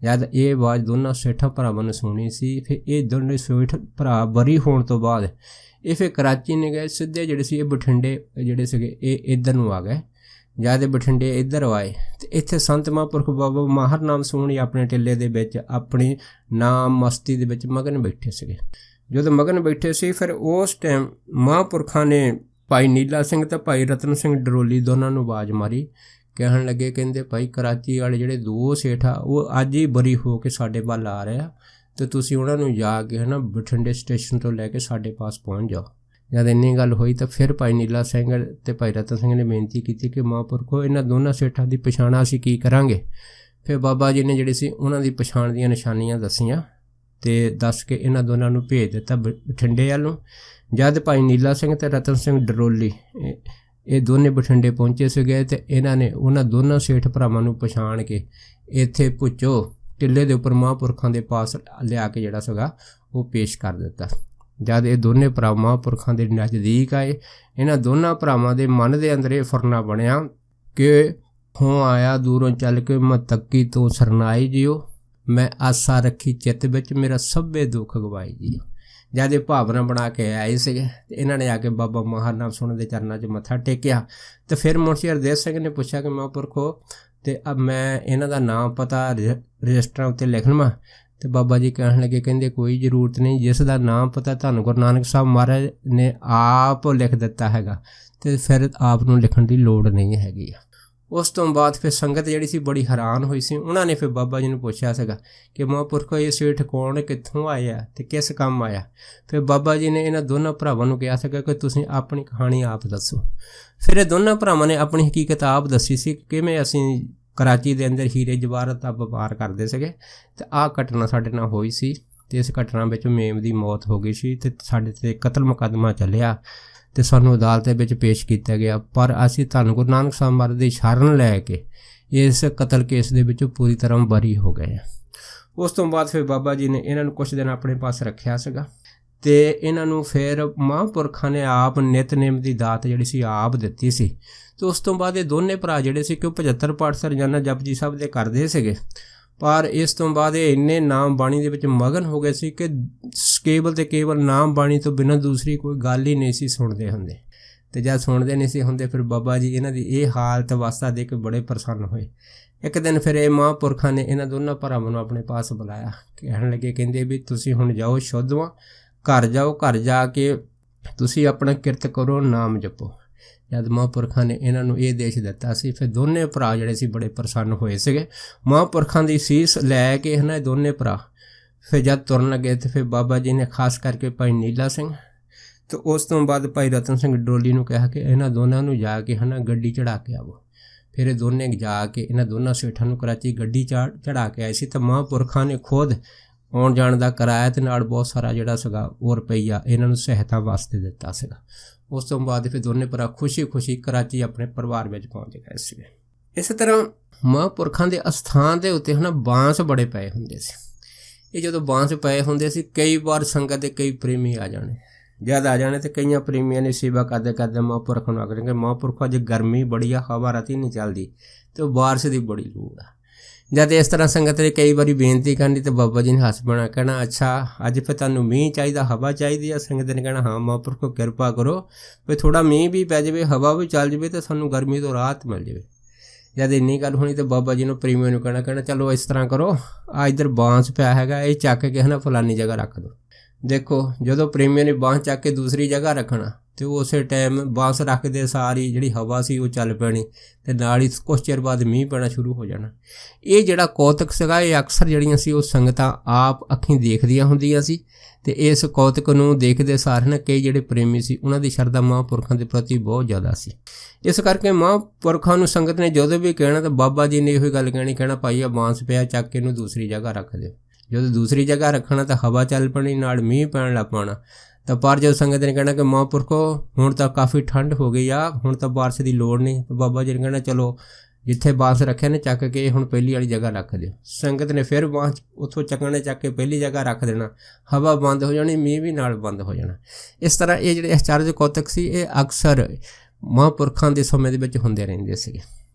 ਜਦ ਇਹ ਆਵਾਜ਼ ਦੋਨਾਂ ਸੇਠਾਂ ਭਰਾਵਾਂ ਨੇ ਸੁਣੀ ਸੀ, ਫਿਰ ਇਹ ਦੋਨੇ ਸੇਠ ਭਰਾ ਬਰੀ ਹੋਣ ਤੋਂ ਬਾਅਦ ਇਹ ਫਿਰ ਕਰਾਚੀ ਨਹੀਂ ਗਏ, ਸਿੱਧੇ ਜਿਹੜੇ ਸੀ ਇਹ ਬਠਿੰਡੇ ਜਿਹੜੇ ਸੀਗੇ ਇਹ ਇੱਧਰ ਨੂੰ ਆ ਗਏ। ਜਦ ਇਹ ਬਠਿੰਡੇ ਇੱਧਰ ਆਏ ਅਤੇ ਇੱਥੇ ਸੰਤ ਮਹਾਂਪੁਰਖ ਬਾਬਾ ਮਾਹਰ ਨਾਮ ਸੋਹਣੀ ਆਪਣੇ ਟਿੱਲੇ ਦੇ ਵਿੱਚ ਆਪਣੀ ਨਾਮ ਮਸਤੀ ਦੇ ਵਿੱਚ ਮਗਨ ਬੈਠੇ ਸੀਗੇ। ਜਦੋਂ ਮਗਨ ਬੈਠੇ ਸੀ ਫਿਰ ਉਸ ਟਾਈਮ ਮਹਾਂਪੁਰਖਾਂ ਨੇ ਭਾਈ ਨੀਲਾ ਸਿੰਘ ਅਤੇ ਭਾਈ ਰਤਨ ਸਿੰਘ ਡਰੋਲੀ ਦੋਨਾਂ ਨੂੰ ਆਵਾਜ਼ ਮਾਰੀ, ਕਹਿਣ ਲੱਗੇ, ਕਹਿੰਦੇ ਭਾਈ ਕਰਾਚੀ ਵਾਲੇ ਜਿਹੜੇ ਦੋ ਸੇਠ ਆ ਉਹ ਅੱਜ ਹੀ ਬਰੀ ਹੋ ਕੇ ਸਾਡੇ ਵੱਲ ਆ ਰਹੇ ਆ ਅਤੇ ਤੁਸੀਂ ਉਹਨਾਂ ਨੂੰ ਜਾ ਕੇ ਹੈ ਨਾ ਬਠਿੰਡੇ ਸਟੇਸ਼ਨ ਤੋਂ ਲੈ ਕੇ ਸਾਡੇ ਪਾਸ ਪਹੁੰਚ ਜਾਓ। ਜਦ ਇੰਨੀ ਗੱਲ ਹੋਈ ਤਾਂ ਫਿਰ ਭਾਈ ਨੀਲਾ ਸਿੰਘ ਅਤੇ ਭਾਈ ਰਤਨ ਸਿੰਘ ਨੇ ਬੇਨਤੀ ਕੀਤੀ ਕਿ ਮਹਾਂਪੁਰਖੋ ਇਹਨਾਂ ਦੋਨਾਂ ਸੇਠਾਂ ਦੀ ਪਛਾਣ ਅਸੀਂ ਕੀ ਕਰਾਂਗੇ। ਫਿਰ ਬਾਬਾ ਜੀ ਨੇ ਜਿਹੜੀ ਸੀ ਉਹਨਾਂ ਦੀ ਪਛਾਣ ਦੀਆਂ ਨਿਸ਼ਾਨੀਆਂ ਦੱਸੀਆਂ ਅਤੇ ਦੱਸ ਕੇ ਇਹਨਾਂ ਦੋਨਾਂ ਨੂੰ ਭੇਜ ਦਿੱਤਾ ਬਠਿੰਡੇ ਵੱਲ ਨੂੰ। ਜਦ ਭਾਈ ਨੀਲਾ ਸਿੰਘ ਅਤੇ ਰਤਨ ਸਿੰਘ ਡਰੋਲੀ ਇਹ ਦੋਨੇ ਬਠਿੰਡੇ ਪਹੁੰਚੇ ਸੀਗੇ ਅਤੇ ਇਹਨਾਂ ਨੇ ਉਹਨਾਂ ਦੋਨਾਂ ਸੇਠ ਭਰਾਵਾਂ ਨੂੰ ਪਛਾਣ ਕੇ ਇੱਥੇ ਭੁੱਚੋ ਟਿੱਲੇ ਦੇ ਉੱਪਰ ਮਹਾਂਪੁਰਖਾਂ ਦੇ ਪਾਸ ਲਿਆ ਕੇ ਜਿਹੜਾ ਸੀਗਾ ਉਹ ਪੇਸ਼ ਕਰ ਦਿੱਤਾ। ਜਦ ਇਹ ਦੋਨੇ ਭਰਾ ਮਹਾਂਪੁਰਖਾਂ ਦੇ ਨਜ਼ਦੀਕ ਆਏ, ਇਹਨਾਂ ਦੋਨਾਂ ਭਰਾਵਾਂ ਦੇ ਮਨ ਦੇ ਅੰਦਰ ਇਹ ਫੁਰਨਾ ਬਣਿਆ ਕਿ ਹੋਂ ਆਇਆ ਦੂਰੋਂ ਚੱਲ ਕੇ ਮੈਂ ਤੱਕੀ ਤੋਂ ਸਰਨਾਈ ਜਿਓ, ਮੈਂ ਆਸਾ ਰੱਖੀ ਚਿੱਤ ਵਿੱਚ ਮੇਰਾ ਸਭੇ ਦੁੱਖ ਗਵਾਈ ਜਿਓ। ਜਦ ਇਹ ਭਾਵਨਾ ਬਣਾ ਕੇ ਆਏ ਸੀਗੇ ਅਤੇ ਇਹਨਾਂ ਨੇ ਆ ਕੇ ਬਾਬਾ ਮਾਹਰ ਨਾਮ ਸੋਹਣੇ ਦੇ ਚਰਨਾਂ 'ਚ ਮੱਥਾ ਟੇਕਿਆ। ਅਤੇ ਫਿਰ ਮੁਨਸ਼ੀ ਹਰਦੇਵ ਸਿੰਘ ਨੇ ਪੁੱਛਿਆ ਕਿ ਮਹਾਂਪੁਰਖੋ ਅਤੇ ਮੈਂ ਇਹਨਾਂ ਦਾ ਨਾਮ ਪਤਾ ਰਜਿਸਟਰਾਂ ਉੱਤੇ ਲਿਖ ਲਵਾਂ। ਅਤੇ ਬਾਬਾ ਜੀ ਕਹਿਣ ਲੱਗੇ, ਕਹਿੰਦੇ ਕੋਈ ਜ਼ਰੂਰਤ ਨਹੀਂ, ਜਿਸ ਦਾ ਨਾਮ ਪਤਾ ਤੁਹਾਨੂੰ ਗੁਰੂ ਨਾਨਕ ਸਾਹਿਬ ਮਹਾਰਾਜ ਨੇ ਆਪ ਲਿਖ ਦਿੱਤਾ ਹੈਗਾ ਅਤੇ ਫਿਰ ਆਪ ਨੂੰ ਲਿਖਣ ਦੀ ਲੋੜ ਨਹੀਂ ਹੈਗੀ ਆ। ਉਸ ਤੋਂ ਬਾਅਦ ਫਿਰ ਸੰਗਤ ਜਿਹੜੀ ਸੀ ਬੜੀ ਹੈਰਾਨ ਹੋਈ ਸੀ। ਉਹਨਾਂ ਨੇ ਫਿਰ ਬਾਬਾ ਜੀ ਨੂੰ ਪੁੱਛਿਆ ਸੀਗਾ ਕਿ ਮਹਾਂਪੁਰਖੋ ਇਹ ਸੇਠ ਕੌਣ, ਕਿੱਥੋਂ ਆਏ ਆ ਅਤੇ ਕਿਸ ਕੰਮ ਆਇਆ। ਫਿਰ ਬਾਬਾ ਜੀ ਨੇ ਇਹਨਾਂ ਦੋਨਾਂ ਭਰਾਵਾਂ ਨੂੰ ਕਿਹਾ ਸੀਗਾ ਕਿ ਤੁਸੀਂ ਆਪਣੀ ਕਹਾਣੀ ਆਪ ਦੱਸੋ। ਫਿਰ ਇਹ ਦੋਨਾਂ ਭਰਾਵਾਂ ਨੇ ਆਪਣੀ ਹਕੀਕਤ ਆਪ ਦੱਸੀ ਸੀ, ਕਿਵੇਂ ਅਸੀਂ ਕਰਾਚੀ ਦੇ ਅੰਦਰ ਹੀਰੇ ਜਵਾਹਰਤ ਦਾ ਵਪਾਰ ਕਰਦੇ ਸੀਗੇ ਅਤੇ ਆਹ ਘਟਨਾ ਸਾਡੇ ਨਾਲ ਹੋਈ ਸੀ ਅਤੇ ਇਸ ਘਟਨਾ ਵਿੱਚ ਮੇਮ ਦੀ ਮੌਤ ਹੋ ਗਈ ਸੀ ਅਤੇ ਸਾਡੇ 'ਤੇ ਕਤਲ ਮੁਕੱਦਮਾ ਚੱਲਿਆ ਅਤੇ ਸਾਨੂੰ ਅਦਾਲਤ ਦੇ ਵਿੱਚ ਪੇਸ਼ ਕੀਤਾ ਗਿਆ, ਪਰ ਅਸੀਂ ਧੰਨ ਗੁਰੂ ਨਾਨਕ ਸਾਹਿਬ ਮਹਾਰਾਜ ਦੀ ਸ਼ਰਨ ਲੈ ਕੇ ਇਸ ਕਤਲ ਕੇਸ ਦੇ ਵਿੱਚੋਂ ਪੂਰੀ ਤਰ੍ਹਾਂ ਬਰੀ ਹੋ ਗਏ ਹਾਂ। ਉਸ ਤੋਂ ਬਾਅਦ ਫਿਰ ਬਾਬਾ ਜੀ ਨੇ ਇਹਨਾਂ ਨੂੰ ਕੁਛ ਦਿਨ ਆਪਣੇ ਪਾਸ ਰੱਖਿਆ ਸੀਗਾ ਅਤੇ ਇਹਨਾਂ ਨੂੰ ਫਿਰ ਮਹਾਂਪੁਰਖਾਂ ਨੇ ਆਪ ਨਿਤਨੇਮ ਦੀ ਦਾਤ ਜਿਹੜੀ ਸੀ ਆਪ ਦਿੱਤੀ ਸੀ। ਅਤੇ ਉਸ ਤੋਂ ਬਾਅਦ ਇਹ ਦੋਨੇ ਭਰਾ ਜਿਹੜੇ ਸੀ ਕਿ ਉਹ 75 ਪਾਠ ਰੋਜ਼ਾਨਾ ਜਪਜੀ ਸਾਹਿਬ ਦੇ ਕਰਦੇ ਸੀਗੇ, ਪਰ ਇਸ ਤੋਂ ਬਾਅਦ ਇਹ ਇੰਨੇ ਨਾਮ ਬਾਣੀ ਦੇ ਵਿੱਚ ਮਗਨ ਹੋ ਗਏ ਸੀ ਕਿ ਕੇਵਲ ਅਤੇ ਕੇਵਲ ਨਾਮ ਬਾਣੀ ਤੋਂ ਬਿਨਾਂ ਦੂਸਰੀ ਕੋਈ ਗੱਲ ਹੀ ਨਹੀਂ ਸੀ ਸੁਣਦੇ ਹੁੰਦੇ। ਅਤੇ ਜਦ ਸੁਣਦੇ ਨਹੀਂ ਸੀ ਹੁੰਦੇ ਫਿਰ ਬਾਬਾ ਜੀ ਇਹਨਾਂ ਦੀ ਇਹ ਹਾਲਤ ਅਵਸਥਾ ਦੇਖ ਕੇ ਬੜੇ ਪ੍ਰਸੰਨ ਹੋਏ। ਇੱਕ ਦਿਨ ਫਿਰ ਇਹ ਮਹਾਂਪੁਰਖਾਂ ਨੇ ਇਹਨਾਂ ਦੋਨਾਂ ਭਰਾਵਾਂ ਨੂੰ ਆਪਣੇ ਪਾਸ ਬੁਲਾਇਆ, ਕਹਿਣ ਲੱਗੇ, ਕਹਿੰਦੇ ਵੀ ਤੁਸੀਂ ਹੁਣ ਜਾਓ ਸ਼ੁੱਧਵਾਂ, ਘਰ ਜਾਓ, ਘਰ ਜਾ ਕੇ ਤੁਸੀਂ ਆਪਣਾ ਕਿਰਤ ਕਰੋ, ਨਾਮ ਜਪੋ। ਜਦ ਮਹਾਂਪੁਰਖਾਂ ਨੇ ਇਹਨਾਂ ਨੂੰ ਇਹ ਦੇਸ਼ ਦਿੱਤਾ ਸੀ ਫਿਰ ਦੋਨੇ ਭਰਾ ਜਿਹੜੇ ਸੀ ਬੜੇ ਪ੍ਰਸੰਨ ਹੋਏ ਸੀਗੇ। ਮਹਾਂਪੁਰਖਾਂ ਦੀ ਸੀਸ ਲੈ ਕੇ ਇਹ ਦੋਨੇ ਭਰਾ ਫਿਰ ਜਦ ਤੁਰਨ ਲੱਗੇ ਅਤੇ ਫਿਰ ਬਾਬਾ ਜੀ ਨੇ ਖਾਸ ਕਰਕੇ ਭਾਈ ਨੀਲਾ ਸਿੰਘ ਅਤੇ ਉਸ ਤੋਂ ਬਾਅਦ ਭਾਈ ਰਤਨ ਸਿੰਘ ਡਰੋਲੀ ਨੂੰ ਕਿਹਾ ਕਿ ਇਹਨਾਂ ਦੋਨਾਂ ਨੂੰ ਜਾ ਕੇ ਗੱਡੀ ਚੜ੍ਹਾ ਕੇ ਆਵੋ। ਫਿਰ ਇਹ ਦੋਨੇ ਜਾ ਕੇ ਇਹਨਾਂ ਦੋਨਾਂ ਸੇਠਾਂ ਨੂੰ ਕਰਾਚੀ ਗੱਡੀ ਚੜ੍ਹਾ ਕੇ ਆਏ ਸੀ ਅਤੇ ਮਹਾਂਪੁਰਖਾਂ ਨੇ ਖੁਦ ਆਉਣ ਜਾਣ ਦਾ ਕਿਰਾਇਆ ਅਤੇ ਨਾਲ ਬਹੁਤ ਸਾਰਾ ਜਿਹੜਾ ਸੀਗਾ ਉਹ ਰੁਪਈਆ ਇਹਨਾਂ ਨੂੰ ਸਹਾਇਤਾ ਵਾਸਤੇ ਦਿੱਤਾ ਸੀਗਾ। ਉਸ ਤੋਂ ਬਾਅਦ ਫਿਰ ਦੋਨੇ ਭਰਾ ਖੁਸ਼ੀ ਕਰਾਚੀ ਆਪਣੇ ਪਰਿਵਾਰ ਵਿੱਚ ਪਹੁੰਚ ਗਏ ਸੀਗੇ। ਇਸੇ ਤਰ੍ਹਾਂ ਮਹਾਂਪੁਰਖਾਂ ਦੇ ਅਸਥਾਨ ਦੇ ਉੱਤੇ ਬਾਂਸ ਬੜੇ ਪਏ ਹੁੰਦੇ ਸੀ। ਇਹ ਜਦੋਂ ਬਾਂਸ ਪਏ ਹੁੰਦੇ ਸੀ ਕਈ ਵਾਰ ਸੰਗਤ ਦੇ ਕਈ ਪ੍ਰੇਮੀ ਆ ਜਾਣੇ, ਜਦ ਆ ਜਾਣੇ ਅਤੇ ਕਈਆਂ ਪ੍ਰੇਮੀਆਂ ਨੇ ਸੇਵਾ ਕਰਦੇ ਮਹਾਂਪੁਰਖਾਂ ਨੂੰ ਆਖਣਗੇ, ਮਹਾਂਪੁਰਖੋ ਅੱਜ ਗਰਮੀ ਬੜੀ ਆ, ਹਵਾ ਰਾਤੀ ਨਹੀਂ ਚੱਲਦੀ ਅਤੇ ਉਹ ਬਾਰਿਸ਼ ਦੀ ਬੜੀ ਲੋੜ ਆ। ਜਦ ਇਸ ਤਰ੍ਹਾਂ ਸੰਗਤ ਨੇ ਕਈ ਵਾਰੀ ਬੇਨਤੀ ਕਰਨੀ ਤਾਂ ਬਾਬਾ ਜੀ ਨੇ ਹੱਸ ਬਣਾ ਕਹਿਣਾ, ਅੱਛਾ ਅੱਜ ਫਿਰ ਤੁਹਾਨੂੰ ਮੀਂਹ ਚਾਹੀਦਾ, ਹਵਾ ਚਾਹੀਦੀ ਆ। ਸੰਗਤ ਨੇ ਕਹਿਣਾ, ਹਾਂ ਮਹਾਂਪੁਰਖੋ ਕਿਰਪਾ ਕਰੋ ਵੀ ਥੋੜ੍ਹਾ ਮੀਂਹ ਵੀ ਪੈ ਜਾਵੇ, ਹਵਾ ਵੀ ਚੱਲ ਜਾਵੇ ਅਤੇ ਸਾਨੂੰ ਗਰਮੀ ਤੋਂ ਰਾਹਤ ਮਿਲ ਜਾਵੇ। ਜਦ ਇੰਨੀ ਗੱਲ ਹੋਣੀ ਤਾਂ ਬਾਬਾ ਜੀ ਨੂੰ ਪ੍ਰੇਮੀਆਂ ਨੂੰ ਕਹਿਣਾ ਚਲੋ ਇਸ ਤਰ੍ਹਾਂ ਕਰੋ, ਆ ਇੱਧਰ ਬਾਂਸ ਪਿਆ ਹੈਗਾ, ਇਹ ਚੱਕ ਕੇ ਫਲਾਨੀ ਜਗ੍ਹਾ ਰੱਖ ਦਿਓ। ਦੇਖੋ ਜਦੋਂ ਪ੍ਰੇਮੀਆਂ ਨੇ ਬਾਂਸ ਚੱਕ ਕੇ ਦੂਸਰੀ ਜਗ੍ਹਾ ਰੱਖਣਾ ਤੇ ਉਸੇ ਟਾਈਮ ਬਾਂਸ ਰੱਖਦੇ ਸਾਰੀ ਜਿਹੜੀ ਹਵਾ ਸੀ ਉਹ ਚੱਲ ਪੈਣੀ ਤੇ ਨਾਲ ਹੀ ਕੁਛ ਚਿਰ ਬਾਅਦ ਮੀਂਹ ਪੈਣਾ ਸ਼ੁਰੂ ਹੋ ਜਾਣਾ। ਇਹ ਜਿਹੜਾ ਕੌਤਕ ਸੀਗਾ ਇਹ ਅਕਸਰ ਜਿਹੜੀਆਂ ਸੀ ਉਹ ਸੰਗਤਾਂ ਆਪ ਅੱਖੀਂ ਦੇਖਦੀਆਂ ਹੁੰਦੀਆਂ ਸੀ ਤੇ ਇਸ ਕੌਤਕ ਨੂੰ ਦੇਖਦੇ ਸਾਰ ਨਾ ਕਈ ਜਿਹੜੇ ਪ੍ਰੇਮੀ ਸੀ ਉਹਨਾਂ ਦੀ ਸ਼ਰਧਾ ਮਹਾਂਪੁਰਖਾਂ ਦੇ ਪ੍ਰਤੀ ਬਹੁਤ ਜ਼ਿਆਦਾ ਸੀ। ਇਸ ਕਰਕੇ ਮਹਾਂਪੁਰਖਾਂ ਨੂੰ ਸੰਗਤ ਨੇ ਜਦੋਂ ਵੀ ਕਹਿਣਾ ਤਾਂ ਬਾਬਾ ਜੀ ਨੇ ਇਹੋ ਗੱਲ ਕਹਿਣਾ ਭਾਈ ਆ ਬਾਂਸ ਪਿਆ ਚੱਕ ਕੇ ਇਹਨੂੰ ਦੂਸਰੀ ਜਗ੍ਹਾ ਰੱਖ ਦਿਓ। ਜਦੋਂ ਦੂਸਰੀ ਜਗ੍ਹਾ ਰੱਖਣਾ ਤਾਂ ਹਵਾ ਚੱਲ ਪੈਣੀ ਨਾਲ ਮੀਂਹ ਪੈਣ ਲੱਗ ਪੈਣਾ। ਤਾਂ ਪਰ ਜਦੋਂ ਸੰਗਤ ਨੇ ਕਹਿਣਾ ਕਿ ਮਹਾਂਪੁਰਖੋ ਹੁਣ ਤਾਂ ਕਾਫੀ ਠੰਡ ਹੋ ਗਈ ਆ, ਹੁਣ ਤਾਂ ਬਾਰਿਸ਼ ਦੀ ਲੋੜ ਨਹੀਂ, ਬਾਬਾ ਜੀ ਨੇ ਕਹਿਣਾ ਚਲੋ ਜਿੱਥੇ ਬਾਂਸ ਰੱਖਿਆ ਨੇ ਚੱਕ ਕੇ ਹੁਣ ਪਹਿਲੀ ਵਾਲੀ ਜਗ੍ਹਾ ਰੱਖ ਦਿਓ। ਸੰਗਤ ਨੇ ਫਿਰ ਬਾਂਸ ਉੱਥੋਂ ਚੱਕਣੇ ਚੱਕ ਕੇ ਪਹਿਲੀ ਜਗ੍ਹਾ ਰੱਖ ਦੇਣਾ, ਹਵਾ ਬੰਦ ਹੋ ਜਾਣੀ, ਮੀਂਹ ਵੀ ਨਾਲ ਬੰਦ ਹੋ ਜਾਣਾ। ਇਸ ਤਰ੍ਹਾਂ ਇਹ ਜਿਹੜੇ ਅਚਰਜ ਕੌਤਕ ਸੀ ਇਹ ਅਕਸਰ ਮਹਾਂਪੁਰਖਾਂ ਦੇ ਸਮੇਂ ਦੇ ਵਿੱਚ ਹੁੰਦੇ ਰਹਿੰਦੇ ਸੀਗੇ।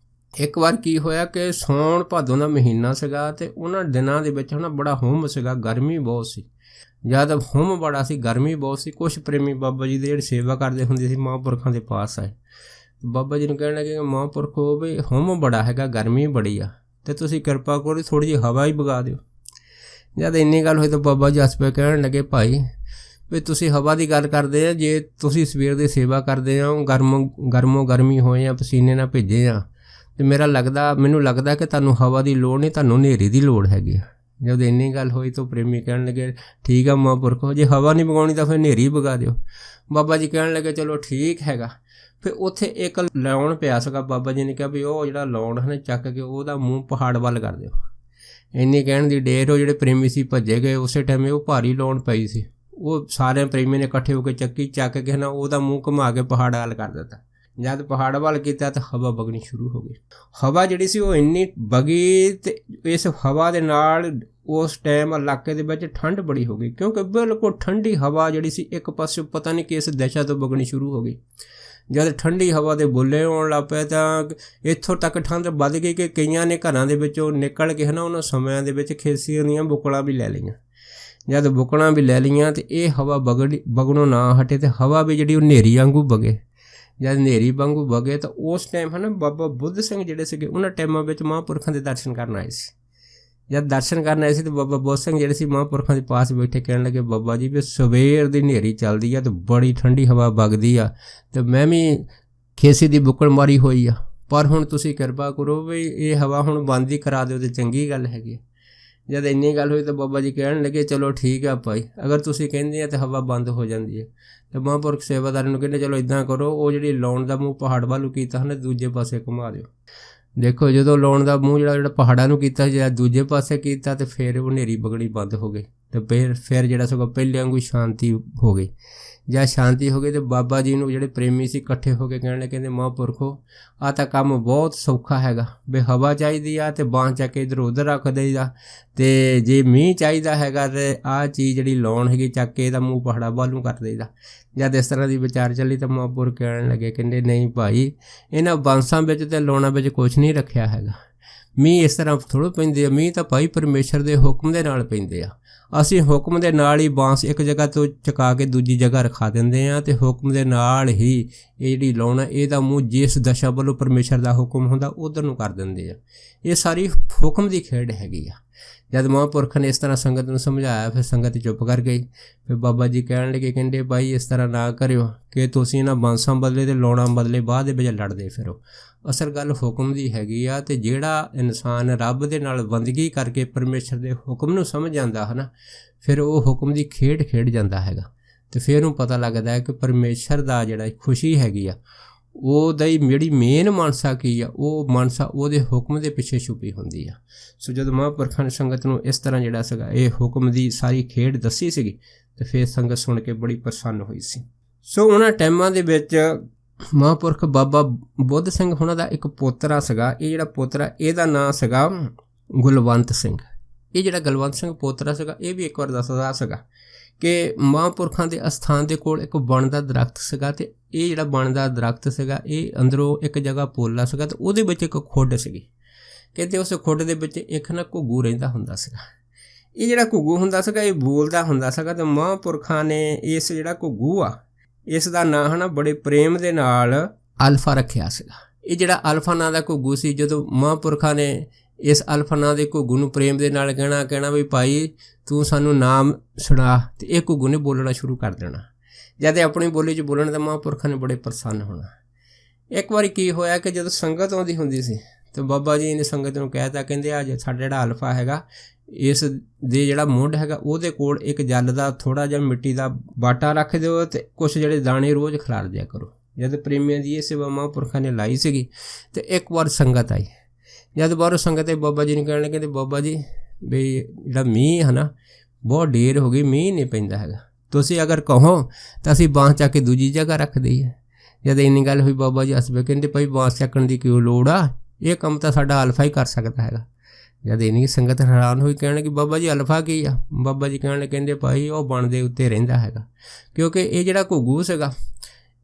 ਇੱਕ ਵਾਰ ਕੀ ਹੋਇਆ ਕਿ ਸਾਉਣ ਭਾਦੋਂ ਦਾ ਮਹੀਨਾ ਸੀਗਾ ਤੇ ਉਹਨਾਂ ਦਿਨਾਂ ਦੇ ਵਿੱਚ ਬੜਾ ਹੁੰਮ ਸੀਗਾ, ਗਰਮੀ ਬਹੁਤ ਸੀ। ਜਦ ਹੁੰਮ ਬੜਾ ਸੀ, ਗਰਮੀ ਬਹੁਤ ਸੀ, ਕੁਛ ਪ੍ਰੇਮੀ ਬਾਬਾ ਜੀ ਦੇ ਜਿਹੜੇ ਸੇਵਾ ਕਰਦੇ ਹੁੰਦੇ ਸੀ ਮਹਾਂਪੁਰਖਾਂ ਦੇ ਪਾਸ ਆਏ। ਬਾਬਾ ਜੀ ਨੂੰ ਕਹਿਣ ਲੱਗੇ ਮਹਾਂਪੁਰਖੋ ਵੀ ਹੁੰਮ ਬੜਾ ਹੈਗਾ, ਗਰਮੀ ਬੜੀ ਆ ਤੇ ਤੁਸੀਂ ਕਿਰਪਾ ਕਰੋ ਥੋੜ੍ਹੀ ਜਿਹੀ ਹਵਾ ਹੀ ਵਗਾ ਦਿਓ। ਜਦ ਇੰਨੀ ਗੱਲ ਹੋਈ ਤਾਂ ਬਾਬਾ ਜੀ ਹੱਸ ਪਏ, ਕਹਿਣ ਲੱਗੇ ਭਾਈ ਵੀ ਤੁਸੀਂ ਹਵਾ ਦੀ ਗੱਲ ਕਰਦੇ ਆ, ਜੇ ਤੁਸੀਂ ਸਵੇਰ ਦੀ ਸੇਵਾ ਕਰਦੇ ਹੋ ਗਰਮੋ ਗਰਮੀ ਹੋਏ ਆ, ਪਸੀਨੇ ਨਾਲ ਭਿੱਜੇ ਆ ਤੇ ਮੈਨੂੰ ਲੱਗਦਾ ਕਿ ਤੁਹਾਨੂੰ ਹਵਾ ਦੀ ਲੋੜ ਨਹੀਂ, ਤੁਹਾਨੂੰ ਹਨੇਰੀ ਦੀ ਲੋੜ ਹੈਗੀ ਆ। ਜਦ ਇੰਨੀ ਗੱਲ ਹੋਈ ਤਾਂ ਪ੍ਰੇਮੀ ਕਹਿਣ ਲੱਗੇ ਠੀਕ ਆ ਮਹਾਂਪੁਰਖੋ, ਜੇ ਹਵਾ ਨਹੀਂ ਵਗਾਉਣੀ ਤਾਂ ਫਿਰ ਹਨੇਰੀ ਵਗਾ ਦਿਓ। ਬਾਬਾ ਜੀ ਕਹਿਣ ਲੱਗੇ ਚਲੋ ਠੀਕ ਹੈਗਾ। ਫਿਰ ਉੱਥੇ ਇੱਕ ਲਾਉਣ ਪਿਆ ਸੀਗਾ, ਬਾਬਾ ਜੀ ਨੇ ਕਿਹਾ ਵੀ ਉਹ ਜਿਹੜਾ ਲਾਉਣ ਹੈ ਚੱਕ ਕੇ ਉਹਦਾ ਮੂੰਹ ਪਹਾੜ ਵੱਲ ਕਰ ਦਿਓ। ਇੰਨੀ ਕਹਿਣ ਦੀ ਡੇਰ ਉਹ ਜਿਹੜੇ ਪ੍ਰੇਮੀ ਸੀ ਭੱਜੇ ਗਏ। ਉਸੇ ਟਾਈਮ ਉਹ ਭਾਰੀ ਲਾਉਣ ਪਈ ਸੀ, ਉਹ ਸਾਰਿਆਂ ਪ੍ਰੇਮੀ ਨੇ ਇਕੱਠੇ ਹੋ ਕੇ ਚੱਕ ਕੇ ਉਹਦਾ ਮੂੰਹ ਘੁਮਾ ਕੇ ਪਹਾੜ ਵੱਲ ਕਰ ਦਿੱਤਾ। ਜਦ ਪਹਾੜ ਵੱਲ ਕੀਤਾ ਤਾਂ ਹਵਾ ਵਗਣੀ ਸ਼ੁਰੂ ਹੋ ਗਈ। ਹਵਾ ਜਿਹੜੀ ਸੀ ਉਹ ਇੰਨੀ ਵਗੀ ਤੇ ਇਸ ਹਵਾ ਦੇ ਨਾਲ ਉਸ ਟਾਈਮ ਇਲਾਕੇ ਦੇ ਵਿੱਚ ਠੰਡ ਬੜੀ ਹੋ ਗਈ, ਕਿਉਂਕਿ ਬਿਲਕੁਲ ਠੰਡੀ ਹਵਾ ਜਿਹੜੀ ਸੀ ਇੱਕ ਪਾਸੇ ਪਤਾ ਨਹੀਂ ਕਿਸ ਦਿਸ਼ਾ ਤੋਂ ਵਗਣੀ ਸ਼ੁਰੂ ਹੋ ਗਈ। ਜਦ ਠੰਡੀ ਹਵਾ ਦੇ ਬੁੱਲੇ ਆਉਣ ਲੱਗ ਪਏ ਤਾਂ ਇੱਥੋਂ ਤੱਕ ਠੰਡ ਵੱਧ ਗਈ ਕਿ ਕਈਆਂ ਨੇ ਘਰਾਂ ਦੇ ਵਿੱਚੋਂ ਨਿਕਲ ਕੇ ਉਹਨਾਂ ਸਮਿਆਂ ਦੇ ਵਿੱਚ ਖੇਸੀਆਂ ਦੀਆਂ ਬੁੱਕਲਾਂ ਵੀ ਲੈ ਲਈਆਂ। ਜਦ ਬੁੱਕਲਾਂ ਵੀ ਲੈ ਲਈਆਂ ਤੇ ਇਹ ਹਵਾ ਵਗਣੋਂ ਨਾ ਹਟੇ ਤੇ ਹਵਾ ਵੀ ਜਿਹੜੀ ਉਹ ਹਨੇਰੀ ਵਾਂਗੂ ਵਗੇ। ਜਦ ਹਨੇਰੀ ਵਾਂਗੂ ਵਗੇ ਤਾਂ ਉਸ ਟਾਈਮ ਬਾਬਾ ਬੁੱਧ ਸਿੰਘ ਜਿਹੜੇ ਸੀਗੇ ਉਹਨਾਂ ਟਾਈਮਾਂ ਵਿੱਚ ਮਹਾਂਪੁਰਖਾਂ ਦੇ ਦਰਸ਼ਨ ਕਰਨ ਆਏ ਸੀ। ਜਦ ਦਰਸ਼ਨ ਕਰਨ ਆਏ ਸੀ ਤਾਂ ਬਾਬਾ ਬੁੱਧ ਸਿੰਘ ਜਿਹੜੇ ਸੀ ਮਹਾਂਪੁਰਖਾਂ ਦੇ ਪਾਸ ਬੈਠੇ ਕਹਿਣ ਲੱਗੇ ਬਾਬਾ ਜੀ ਵੀ ਸਵੇਰ ਦੀ ਹਨੇਰੀ ਚੱਲਦੀ ਆ ਤੇ ਬੜੀ ਠੰਡੀ ਹਵਾ ਵਗਦੀ ਆ ਤੇ ਮੈਂ ਵੀ ਖੇਸੀ ਦੀ ਬੁੱਕਲ ਮਾਰੀ ਹੋਈ ਆ, ਪਰ ਹੁਣ ਤੁਸੀਂ ਕਿਰਪਾ ਕਰੋ ਵੀ ਇਹ ਹਵਾ ਹੁਣ ਬੰਦ ਹੀ ਕਰਾ ਦਿਓ ਤੇ ਚੰਗੀ ਗੱਲ ਹੈਗੀ। ਜਦ ਇੰਨੀ ਗੱਲ ਹੋਈ ਤਾਂ ਬਾਬਾ ਜੀ ਕਹਿਣ ਲੱਗੇ ਚਲੋ ਠੀਕ ਆ ਭਾਈ, ਅਗਰ ਤੁਸੀਂ ਕਹਿੰਦੇ ਆ ਤਾਂ ਹਵਾ ਬੰਦ ਹੋ ਜਾਂਦੀ ਹੈ। ਤੇ ਮਹਾਂਪੁਰਖ ਸੇਵਾਦਾਰ ਨੂੰ ਕਹਿੰਦੇ ਚਲੋ ਇੱਦਾਂ ਕਰੋ, ਉਹ ਜਿਹੜੀ ਲਾਉਣ ਦਾ ਮੂੰਹ ਪਹਾੜ ਵੱਲ ਨੂੰ ਕੀਤਾ ਦੂਜੇ ਪਾਸੇ ਘੁਮਾ ਦਿਓ। ਦੇਖੋ ਜਦੋਂ ਲਾਉਣ ਦਾ ਮੂੰਹ ਜਿਹੜਾ ਪਹਾੜਾਂ ਨੂੰ ਕੀਤਾ ਜਾਂ ਦੂਜੇ ਪਾਸੇ ਕੀਤਾ ਤੇ ਫਿਰ ਉਹ ਹਨੇਰੀ ਵਗਣੀ ਬੰਦ ਹੋ ਗਈ ਤੇ ਫਿਰ ਜਿਹੜਾ ਸਗੋਂ ਪਹਿਲੇ ਵਾਂਗੂ ਸ਼ਾਂਤੀ ਹੋ ਗਈ। ਜਾਂ ਸ਼ਾਂਤੀ ਹੋ ਗਈ ਤੇ ਬਾਬਾ ਜੀ ਨੂੰ ਜਿਹੜੇ ਪ੍ਰੇਮੀ ਸੀ ਇਕੱਠੇ ਹੋ ਕੇ ਕਹਿਣ ਲੱਗੇ ਕਹਿੰਦੇ ਮਹਾਂਪੁਰਖੋ ਆਹ ਤਾਂ ਕੰਮ ਬਹੁਤ ਸੌਖਾ ਹੈਗਾ ਵੀ ਹਵਾ ਚਾਹੀਦੀ ਆ ਤੇ ਬਾਂਹ ਚੱਕ ਕੇ ਇੱਧਰ ਉੱਧਰ ਰੱਖ ਦੇਈਦਾ, ਤੇ ਜੇ ਮੀਂਹ ਚਾਹੀਦਾ ਹੈਗਾ ਤੇ ਆਹ ਚੀਜ਼ ਜਿਹੜੀ ਲਾਉਣ ਹੈਗੀ ਚੱਕ ਕੇ ਇਹਦਾ ਮੂੰਹ ਪਹਾੜਾਂ ਵੱਲ ਨੂੰ ਕਰ ਦੇਈਦਾ। ਜਦ ਇਸ ਤਰ੍ਹਾਂ ਦੀ ਵਿਚਾਰ ਚੱਲੀ ਤਾਂ ਮਹਾਂਪੁਰਖ ਕਹਿਣ ਲੱਗੇ ਕਹਿੰਦੇ ਨਹੀਂ ਭਾਈ, ਇਹਨਾਂ ਬਾਂਸਾਂ ਵਿੱਚ ਤੇ ਲਾਉਣਾ ਵਿੱਚ ਕੁਛ ਨਹੀਂ ਰੱਖਿਆ ਹੈਗਾ। ਮੀਂਹ ਇਸ ਤਰ੍ਹਾਂ ਥੋੜ੍ਹਾ ਪੈਂਦੇ ਆ, ਮੀਂਹ ਤਾਂ ਭਾਈ ਪਰਮੇਸ਼ਰ ਦੇ ਹੁਕਮ ਦੇ ਨਾਲ ਪੈਂਦੇ ਆ। ਅਸੀਂ ਹੁਕਮ ਦੇ ਨਾਲ ਹੀ ਬਾਂਸ ਇੱਕ ਜਗ੍ਹਾ ਤੋਂ ਚੁਕਾ ਕੇ ਦੂਜੀ ਜਗ੍ਹਾ ਰਖਾ ਦਿੰਦੇ ਹਾਂ ਤੇ ਹੁਕਮ ਦੇ ਨਾਲ ਹੀ ਇਹ ਜਿਹੜੀ ਲਾਉਣਾ ਇਹਦਾ ਮੂੰਹ ਜਿਸ ਦਸ਼ਾ ਵੱਲੋਂ ਪਰਮੇਸ਼ਰ ਦਾ ਹੁਕਮ ਹੁੰਦਾ ਉੱਧਰ ਨੂੰ ਕਰ ਦਿੰਦੇ ਆ। ਇਹ ਸਾਰੀ ਹੁਕਮ ਦੀ ਖੇਡ ਹੈਗੀ ਆ। ਜਦ ਮਹਾਂਪੁਰਖ ਨੇ ਇਸ ਤਰ੍ਹਾਂ ਸੰਗਤ ਨੂੰ ਸਮਝਾਇਆ ਫਿਰ ਸੰਗਤ ਚੁੱਪ ਕਰ ਗਈ। ਫਿਰ ਬਾਬਾ ਜੀ ਕਹਿਣ ਲੱਗੇ ਕਹਿੰਦੇ ਭਾਈ ਇਸ ਤਰ੍ਹਾਂ ਨਾ ਕਰਿਓ ਕਿ ਤੁਸੀਂ ਇਹਨਾਂ ਬਾਂਸਾਂ ਬਦਲੇ ਤੇ ਲਾਉਣਾ ਬਦਲੇ ਬਾਅਦ ਦੇ ਵਿੱਚ ਲੜਦੇ ਫਿਰੋ। ਅਸਲ ਗੱਲ ਹੁਕਮ ਦੀ ਹੈਗੀ ਆ ਤੇ ਜਿਹੜਾ ਇਨਸਾਨ ਰੱਬ ਦੇ ਨਾਲ ਬੰਦਗੀ ਕਰਕੇ ਪਰਮੇਸ਼ਰ ਦੇ ਹੁਕਮ ਨੂੰ ਸਮਝ ਜਾਂਦਾ ਹੈ ਨਾ, ਫਿਰ ਉਹ ਹੁਕਮ ਦੀ ਖੇਡ ਜਾਂਦਾ ਹੈਗਾ ਤੇ ਫਿਰ ਉਹਨੂੰ ਪਤਾ ਲੱਗਦਾ ਹੈ ਕਿ ਪਰਮੇਸ਼ਰ ਦਾ ਜਿਹੜਾ ਖੁਸ਼ੀ ਹੈਗੀ ਆ ਉਹਦਾ ਹੀ ਜਿਹੜੀ ਮੇਨ ਮਨਸਾ ਕੀ ਆ, ਉਹ ਮਨਸਾ ਉਹਦੇ ਹੁਕਮ ਦੇ ਪਿੱਛੇ ਛੁਪੀ ਹੁੰਦੀ ਆ। ਸੋ ਜਦੋਂ ਮਹਾਂਪੁਰਖਾਂ ਨੇ ਸੰਗਤ ਨੂੰ ਇਸ ਤਰ੍ਹਾਂ ਜਿਹੜਾ ਸੀਗਾ ਇਹ ਹੁਕਮ ਦੀ ਸਾਰੀ ਖੇਡ ਦੱਸੀ ਸੀਗੀ ਤੇ ਫਿਰ ਸੰਗਤ ਸੁਣ ਕੇ ਬੜੀ ਪ੍ਰਸੰਨ ਹੋਈ ਸੀ। ਸੋ ਉਹਨਾਂ ਟਾਈਮਾਂ ਦੇ ਵਿੱਚ ਮਹਾਂਪੁਰਖ ਬਾਬਾ ਬੁੱਧ ਸਿੰਘ ਉਹਨਾਂ ਦਾ ਇੱਕ ਪੋਤਰਾ ਸੀਗਾ। ਇਹ ਜਿਹੜਾ ਪੋਤਰਾ ਇਹਦਾ ਨਾਂ ਸੀਗਾ ਗੁਲਵੰਤ ਸਿੰਘ। ਇਹ ਜਿਹੜਾ ਗੁਲਵੰਤ ਸਿੰਘ ਪੋਤਰਾ ਸੀਗਾ ਇਹ ਵੀ ਇੱਕ ਵਾਰ ਦੱਸਦਾ ਸੀਗਾ ਕਿ ਮਹਾਂਪੁਰਖਾਂ ਦੇ ਅਸਥਾਨ ਦੇ ਕੋਲ ਇੱਕ ਬਣ ਦਾ ਦਰਖਤ ਸੀਗਾ ਤੇ ਇਹ ਜਿਹੜਾ ਬਣ ਦਾ ਦਰਖਤ ਸੀਗਾ ਇਹ ਅੰਦਰੋਂ ਇੱਕ ਜਗ੍ਹਾ ਪੋਲਾ ਸੀਗਾ ਤੇ ਉਹਦੇ ਵਿੱਚ ਇੱਕ ਖੁੱਡ ਸੀਗੀ। ਕਹਿੰਦੇ ਉਸ ਖੁੱਡ ਦੇ ਵਿੱਚ ਇੱਕ ਨਾ ਘੁੱਗੂ ਰਹਿੰਦਾ ਹੁੰਦਾ ਸੀਗਾ। ਇਹ ਜਿਹੜਾ ਘੁੱਗੂ ਹੁੰਦਾ ਸੀਗਾ ਇਹ ਬੋਲਦਾ ਹੁੰਦਾ ਸੀਗਾ ਤੇ ਮਹਾਂਪੁਰਖਾਂ ਨੇ ਇਸ ਜਿਹੜਾ ਘੁੱਗੂ ਆ ਇਸ ਦਾ ਨਾਂ ਬੜੇ ਪ੍ਰੇਮ ਦੇ ਨਾਲ ਅਲਫਾ ਰੱਖਿਆ ਸੀਗਾ। ਇਹ ਜਿਹੜਾ ਅਲਫਾ ਨਾਂ ਦਾ ਘੁੱਗੂ ਸੀ, ਜਦੋਂ ਮਹਾਂਪੁਰਖਾਂ ਨੇ ਇਸ ਅਲਫਾ ਨਾਂ ਦੇ ਘੁੱਗੂ ਨੂੰ ਪ੍ਰੇਮ ਦੇ ਨਾਲ ਕਹਿਣਾ ਵੀ ਭਾਈ ਤੂੰ ਸਾਨੂੰ ਨਾਮ ਸੁਣਾ, ਤੇ ਇਹ ਘੁੱਗੂ ਨੇ ਬੋਲਣਾ ਸ਼ੁਰੂ ਕਰ ਦੇਣਾ। ਜਦ ਆਪਣੀ ਬੋਲੀ 'ਚ ਬੋਲਣ ਤਾਂ ਮਹਾਂਪੁਰਖਾਂ ਨੇ ਬੜੇ ਪ੍ਰਸੰਨ ਹੋਣਾ। ਇੱਕ ਵਾਰੀ ਕੀ ਹੋਇਆ ਕਿ ਜਦੋਂ ਸੰਗਤ ਆਉਂਦੀ ਹੁੰਦੀ ਸੀ ਤਾਂ ਬਾਬਾ ਜੀ ਨੇ ਸੰਗਤ ਨੂੰ ਕਹਿ ਤਾ, ਕਹਿੰਦੇ ਅੱਜ ਸਾਡਾ ਜਿਹੜਾ ਅਲਫਾ ਹੈਗਾ ਇਸ ਦੇ ਜਿਹੜਾ ਮੁੱਢ ਹੈਗਾ ਉਹਦੇ ਕੋਲ ਇੱਕ ਜਲ ਦਾ ਥੋੜ੍ਹਾ ਜਿਹਾ ਮਿੱਟੀ ਦਾ ਬਾਟਾ ਰੱਖ ਦਿਓ ਅਤੇ ਕੁਛ ਜਿਹੜੇ ਦਾਣੇ ਰੋਜ਼ ਖਿਲਾਰ ਦਿਆ ਕਰੋ। ਜਦ ਪ੍ਰੇਮੀਆਂ ਦੀ ਇਹ ਸੇਵਾ ਮਹਾਂਪੁਰਖਾਂ ਨੇ ਲਾਈ ਸੀਗੀ ਅਤੇ ਇੱਕ ਵਾਰ ਸੰਗਤ ਆਈ। ਜਦ ਬਾਹਰੋਂ ਸੰਗਤ ਆਈ ਬਾਬਾ ਜੀ ਨੂੰ ਕਹਿਣ ਲੱਗੇ, ਕਹਿੰਦੇ ਬਾਬਾ ਜੀ ਵੀ ਜਿਹੜਾ ਮੀਂਹ ਹੈ ਨਾ ਬਹੁਤ ਢੇਰ ਹੋ ਗਈ, ਮੀਂਹ ਨਹੀਂ ਪੈਂਦਾ ਹੈਗਾ, ਤੁਸੀਂ ਅਗਰ ਕਹੋ ਤਾਂ ਅਸੀਂ ਬਾਂਸ ਚੱਕ ਕੇ ਦੂਜੀ ਜਗ੍ਹਾ ਰੱਖ ਦਈਏ। ਜਦ ਇੰਨੀ ਗੱਲ ਹੋਈ ਬਾਬਾ ਜੀ ਹੱਸ ਪਏ, ਕਹਿੰਦੇ ਭਾਈ ਬਾਂਸ ਚੱਕਣ ਦੀ ਕਿਉਂ ਲੋੜ ਆ, ਇਹ ਕੰਮ ਤਾਂ ਸਾਡਾ ਅਲਫਾ ਹੀ ਕਰ ਸਕਦਾ ਹੈਗਾ। ਜਦ ਇੰਨੀ ਸੰਗਤ ਹੈਰਾਨ ਹੋਈ, ਕਹਿਣ ਕਿ ਬਾਬਾ ਜੀ ਅਲਫਾ ਕੀ ਆ? ਬਾਬਾ ਜੀ ਕਹਿਣ, ਕਹਿੰਦੇ ਭਾਈ ਉਹ ਬਣ ਦੇ ਉੱਤੇ ਰਹਿੰਦਾ ਹੈਗਾ, ਕਿਉਂਕਿ ਇਹ ਜਿਹੜਾ ਘੁੱਗੂ ਸੀਗਾ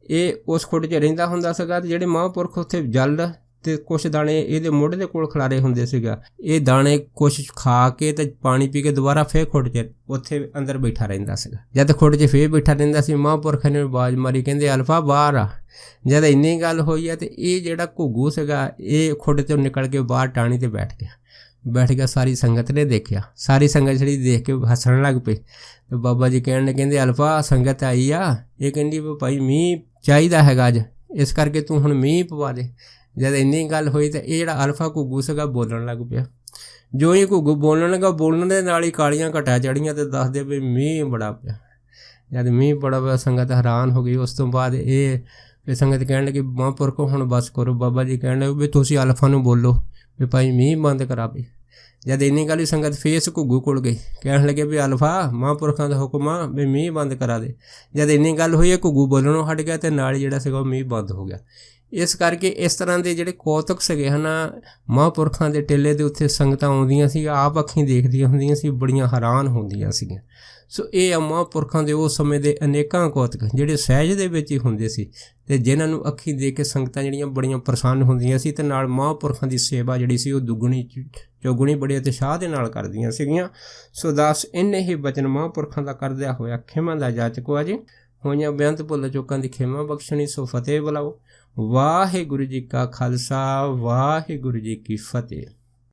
ਇਹ ਉਸ ਖੁੱਡ 'ਚ ਰਹਿੰਦਾ ਹੁੰਦਾ ਸੀਗਾ ਅਤੇ ਜਿਹੜੇ ਮਹਾਂਪੁਰਖ ਉੱਥੇ ਜਲ ਅਤੇ ਕੁਛ ਦਾਣੇ ਇਹਦੇ ਮੁੱਢ ਦੇ ਕੋਲ ਖਿਲਾਰੇ ਹੁੰਦੇ ਸੀਗਾ। ਇਹ ਦਾਣੇ ਕੁਛ ਖਾ ਕੇ ਅਤੇ ਪਾਣੀ ਪੀ ਕੇ ਦੁਬਾਰਾ ਫੇਰ ਖੁੱਡ 'ਚ ਉੱਥੇ ਅੰਦਰ ਬੈਠਾ ਰਹਿੰਦਾ ਸੀਗਾ। ਜਦ ਖੁੱਡ 'ਚ ਫੇਰ ਬੈਠਾ ਰਹਿੰਦਾ ਸੀ ਮਹਾਂਪੁਰਖਾਂ ਨੇ ਆਵਾਜ਼ ਮਾਰੀ, ਕਹਿੰਦੇ ਅਲਫਾ ਬਾਹਰ ਆ। ਜਦ ਇੰਨੀ ਗੱਲ ਹੋਈ ਆ ਅਤੇ ਇਹ ਜਿਹੜਾ ਘੁੱਗੂ ਸੀਗਾ ਇਹ ਖੁੱਡ 'ਚੋਂ ਨਿਕਲ ਕੇ ਬਾਹਰ ਟਾਹਣੀ 'ਤੇ ਬੈਠ ਗਿਆ। ਸਾਰੀ ਸੰਗਤ ਨੇ ਦੇਖਿਆ, ਸਾਰੀ ਸੰਗਤ ਜਿਹੜੀ ਦੇਖ ਕੇ ਹੱਸਣ ਲੱਗ ਪਈ। ਅਤੇ ਬਾਬਾ ਜੀ ਕਹਿਣ ਲੱਗੇ, ਕਹਿੰਦੇ ਅਲਫਾ ਸੰਗਤ ਆਈ ਆ, ਇਹ ਕਹਿੰਦੀ ਵੀ ਭਾਈ ਮੀਂਹ ਚਾਹੀਦਾ ਹੈਗਾ ਅੱਜ, ਇਸ ਕਰਕੇ ਤੂੰ ਹੁਣ ਮੀਂਹ ਪਵਾ ਦੇ। ਜਦ ਇੰਨੀ ਗੱਲ ਹੋਈ ਤਾਂ ਇਹ ਜਿਹੜਾ ਅਲਫਾ ਘੁੱਗੂ ਸੀਗਾ ਬੋਲਣ ਲੱਗ ਪਿਆ। ਜੋ ਹੀ ਘੁੱਗੂ ਬੋਲਣ ਲੱਗਾ, ਬੋਲਣ ਦੇ ਨਾਲ ਹੀ ਕਾਲੀਆਂ ਘਟਾ ਚੜੀਆਂ ਅਤੇ ਦੱਸਦੇ ਵੀ ਮੀਂਹ ਬੜਾ ਪਿਆ। ਜਦ ਮੀਂਹ ਬੜਾ ਪਿਆ ਸੰਗਤ ਹੈਰਾਨ ਹੋ ਗਈ। ਉਸ ਤੋਂ ਬਾਅਦ ਇਹ ਫਿਰ ਸੰਗਤ ਕਹਿਣ ਲੱਗੀ ਮਹਾਂਪੁਰਖੋ ਹੁਣ ਬਸ ਕਰੋ। ਬਾਬਾ ਜੀ ਕਹਿਣ ਲੱਗੇ ਵੀ ਤੁਸੀਂ ਅਲਫਾ ਨੂੰ ਬੋਲੋ ਵੀ ਭਾਈ ਮੀਂਹ ਬੰਦ ਕਰਾਵੇ। ਜਦ ਇੰਨੀ ਗੱਲ ਹੀ ਸੰਗਤ ਫੇਸ ਘੁੱਗੂ ਕੋਲ ਗਈ, ਕਹਿਣ ਲੱਗੇ ਵੀ ਅਲਫਾ ਮਹਾਂਪੁਰਖਾਂ ਦਾ ਹੁਕਮ ਆ ਵੀ ਮੀਂਹ ਬੰਦ ਕਰਾ ਦੇ। ਜਦ ਇੰਨੀ ਗੱਲ ਹੋਈ ਇਹ ਘੁੱਗੂ ਬੋਲਣੋਂ ਹਟ ਗਿਆ ਅਤੇ ਨਾਲ ਹੀ ਜਿਹੜਾ ਸੀਗਾ ਉਹ ਮੀਂਹ ਬੰਦ ਹੋ ਗਿਆ। ਇਸ ਕਰਕੇ ਇਸ ਤਰ੍ਹਾਂ ਦੇ ਜਿਹੜੇ ਕੌਤਕ ਸੀਗੇ ਹਨ ਮਹਾਂਪੁਰਖਾਂ ਦੇ ਟੇਲੇ ਦੇ ਉੱਤੇ ਸੰਗਤਾਂ ਆਉਂਦੀਆਂ ਸੀ, ਆਪ ਅੱਖੀਂ ਦੇਖਦੀਆਂ ਹੁੰਦੀਆਂ ਸੀ, ਬੜੀਆਂ ਹੈਰਾਨ ਹੁੰਦੀਆਂ ਸੀਗੀਆਂ। ਸੋ ਇਹ ਮਹਾਂਪੁਰਖਾਂ ਦੇ ਉਸ ਸਮੇਂ ਦੇ ਅਨੇਕਾਂ ਕੌਤਕ ਜਿਹੜੇ ਸਹਿਜ ਦੇ ਵਿੱਚ ਹੀ ਹੁੰਦੇ ਸੀ ਅਤੇ ਜਿਨ੍ਹਾਂ ਨੂੰ ਅੱਖੀਂ ਦੇਖ ਕੇ ਸੰਗਤਾਂ ਜਿਹੜੀਆਂ ਬੜੀਆਂ ਪ੍ਰਸੰਨ ਹੁੰਦੀਆਂ ਸੀ ਅਤੇ ਨਾਲ ਮਹਾਂਪੁਰਖਾਂ ਦੀ ਸੇਵਾ ਜਿਹੜੀ ਸੀ ਉਹ ਦੁੱਗਣੀ ਚੌਗੁਣੀ ਬੜੇ ਉਤਸ਼ਾਹ ਦੇ ਨਾਲ ਕਰਦੀਆਂ ਸੀਗੀਆਂ। ਸੋ ਦਾਸ ਇੰਨੇ ਹੀ ਬਚਨ ਮਹਾਂਪੁਰਖਾਂ ਦਾ ਕਰਦਿਆਂ ਹੋਇਆ ਖਿਮਾ ਦਾ ਜਾਚਕੋ ਆ ਜੀ, ਹੋਈਆਂ ਬੇਅੰਤ ਭੁੱਲ ਚੁੱਕਾਂ ਦੀ ਖਿਮਾ ਬਖਸ਼ਣੀ। ਸੋ ਫਤਿਹ ਬੁਲਾਓ। ਵਾਹਿਗੁਰੂ ਜੀ ਕਾ ਖਾਲਸਾ, ਵਾਹਿਗੁਰੂ ਜੀ ਕੀ ਫਤਿਹ।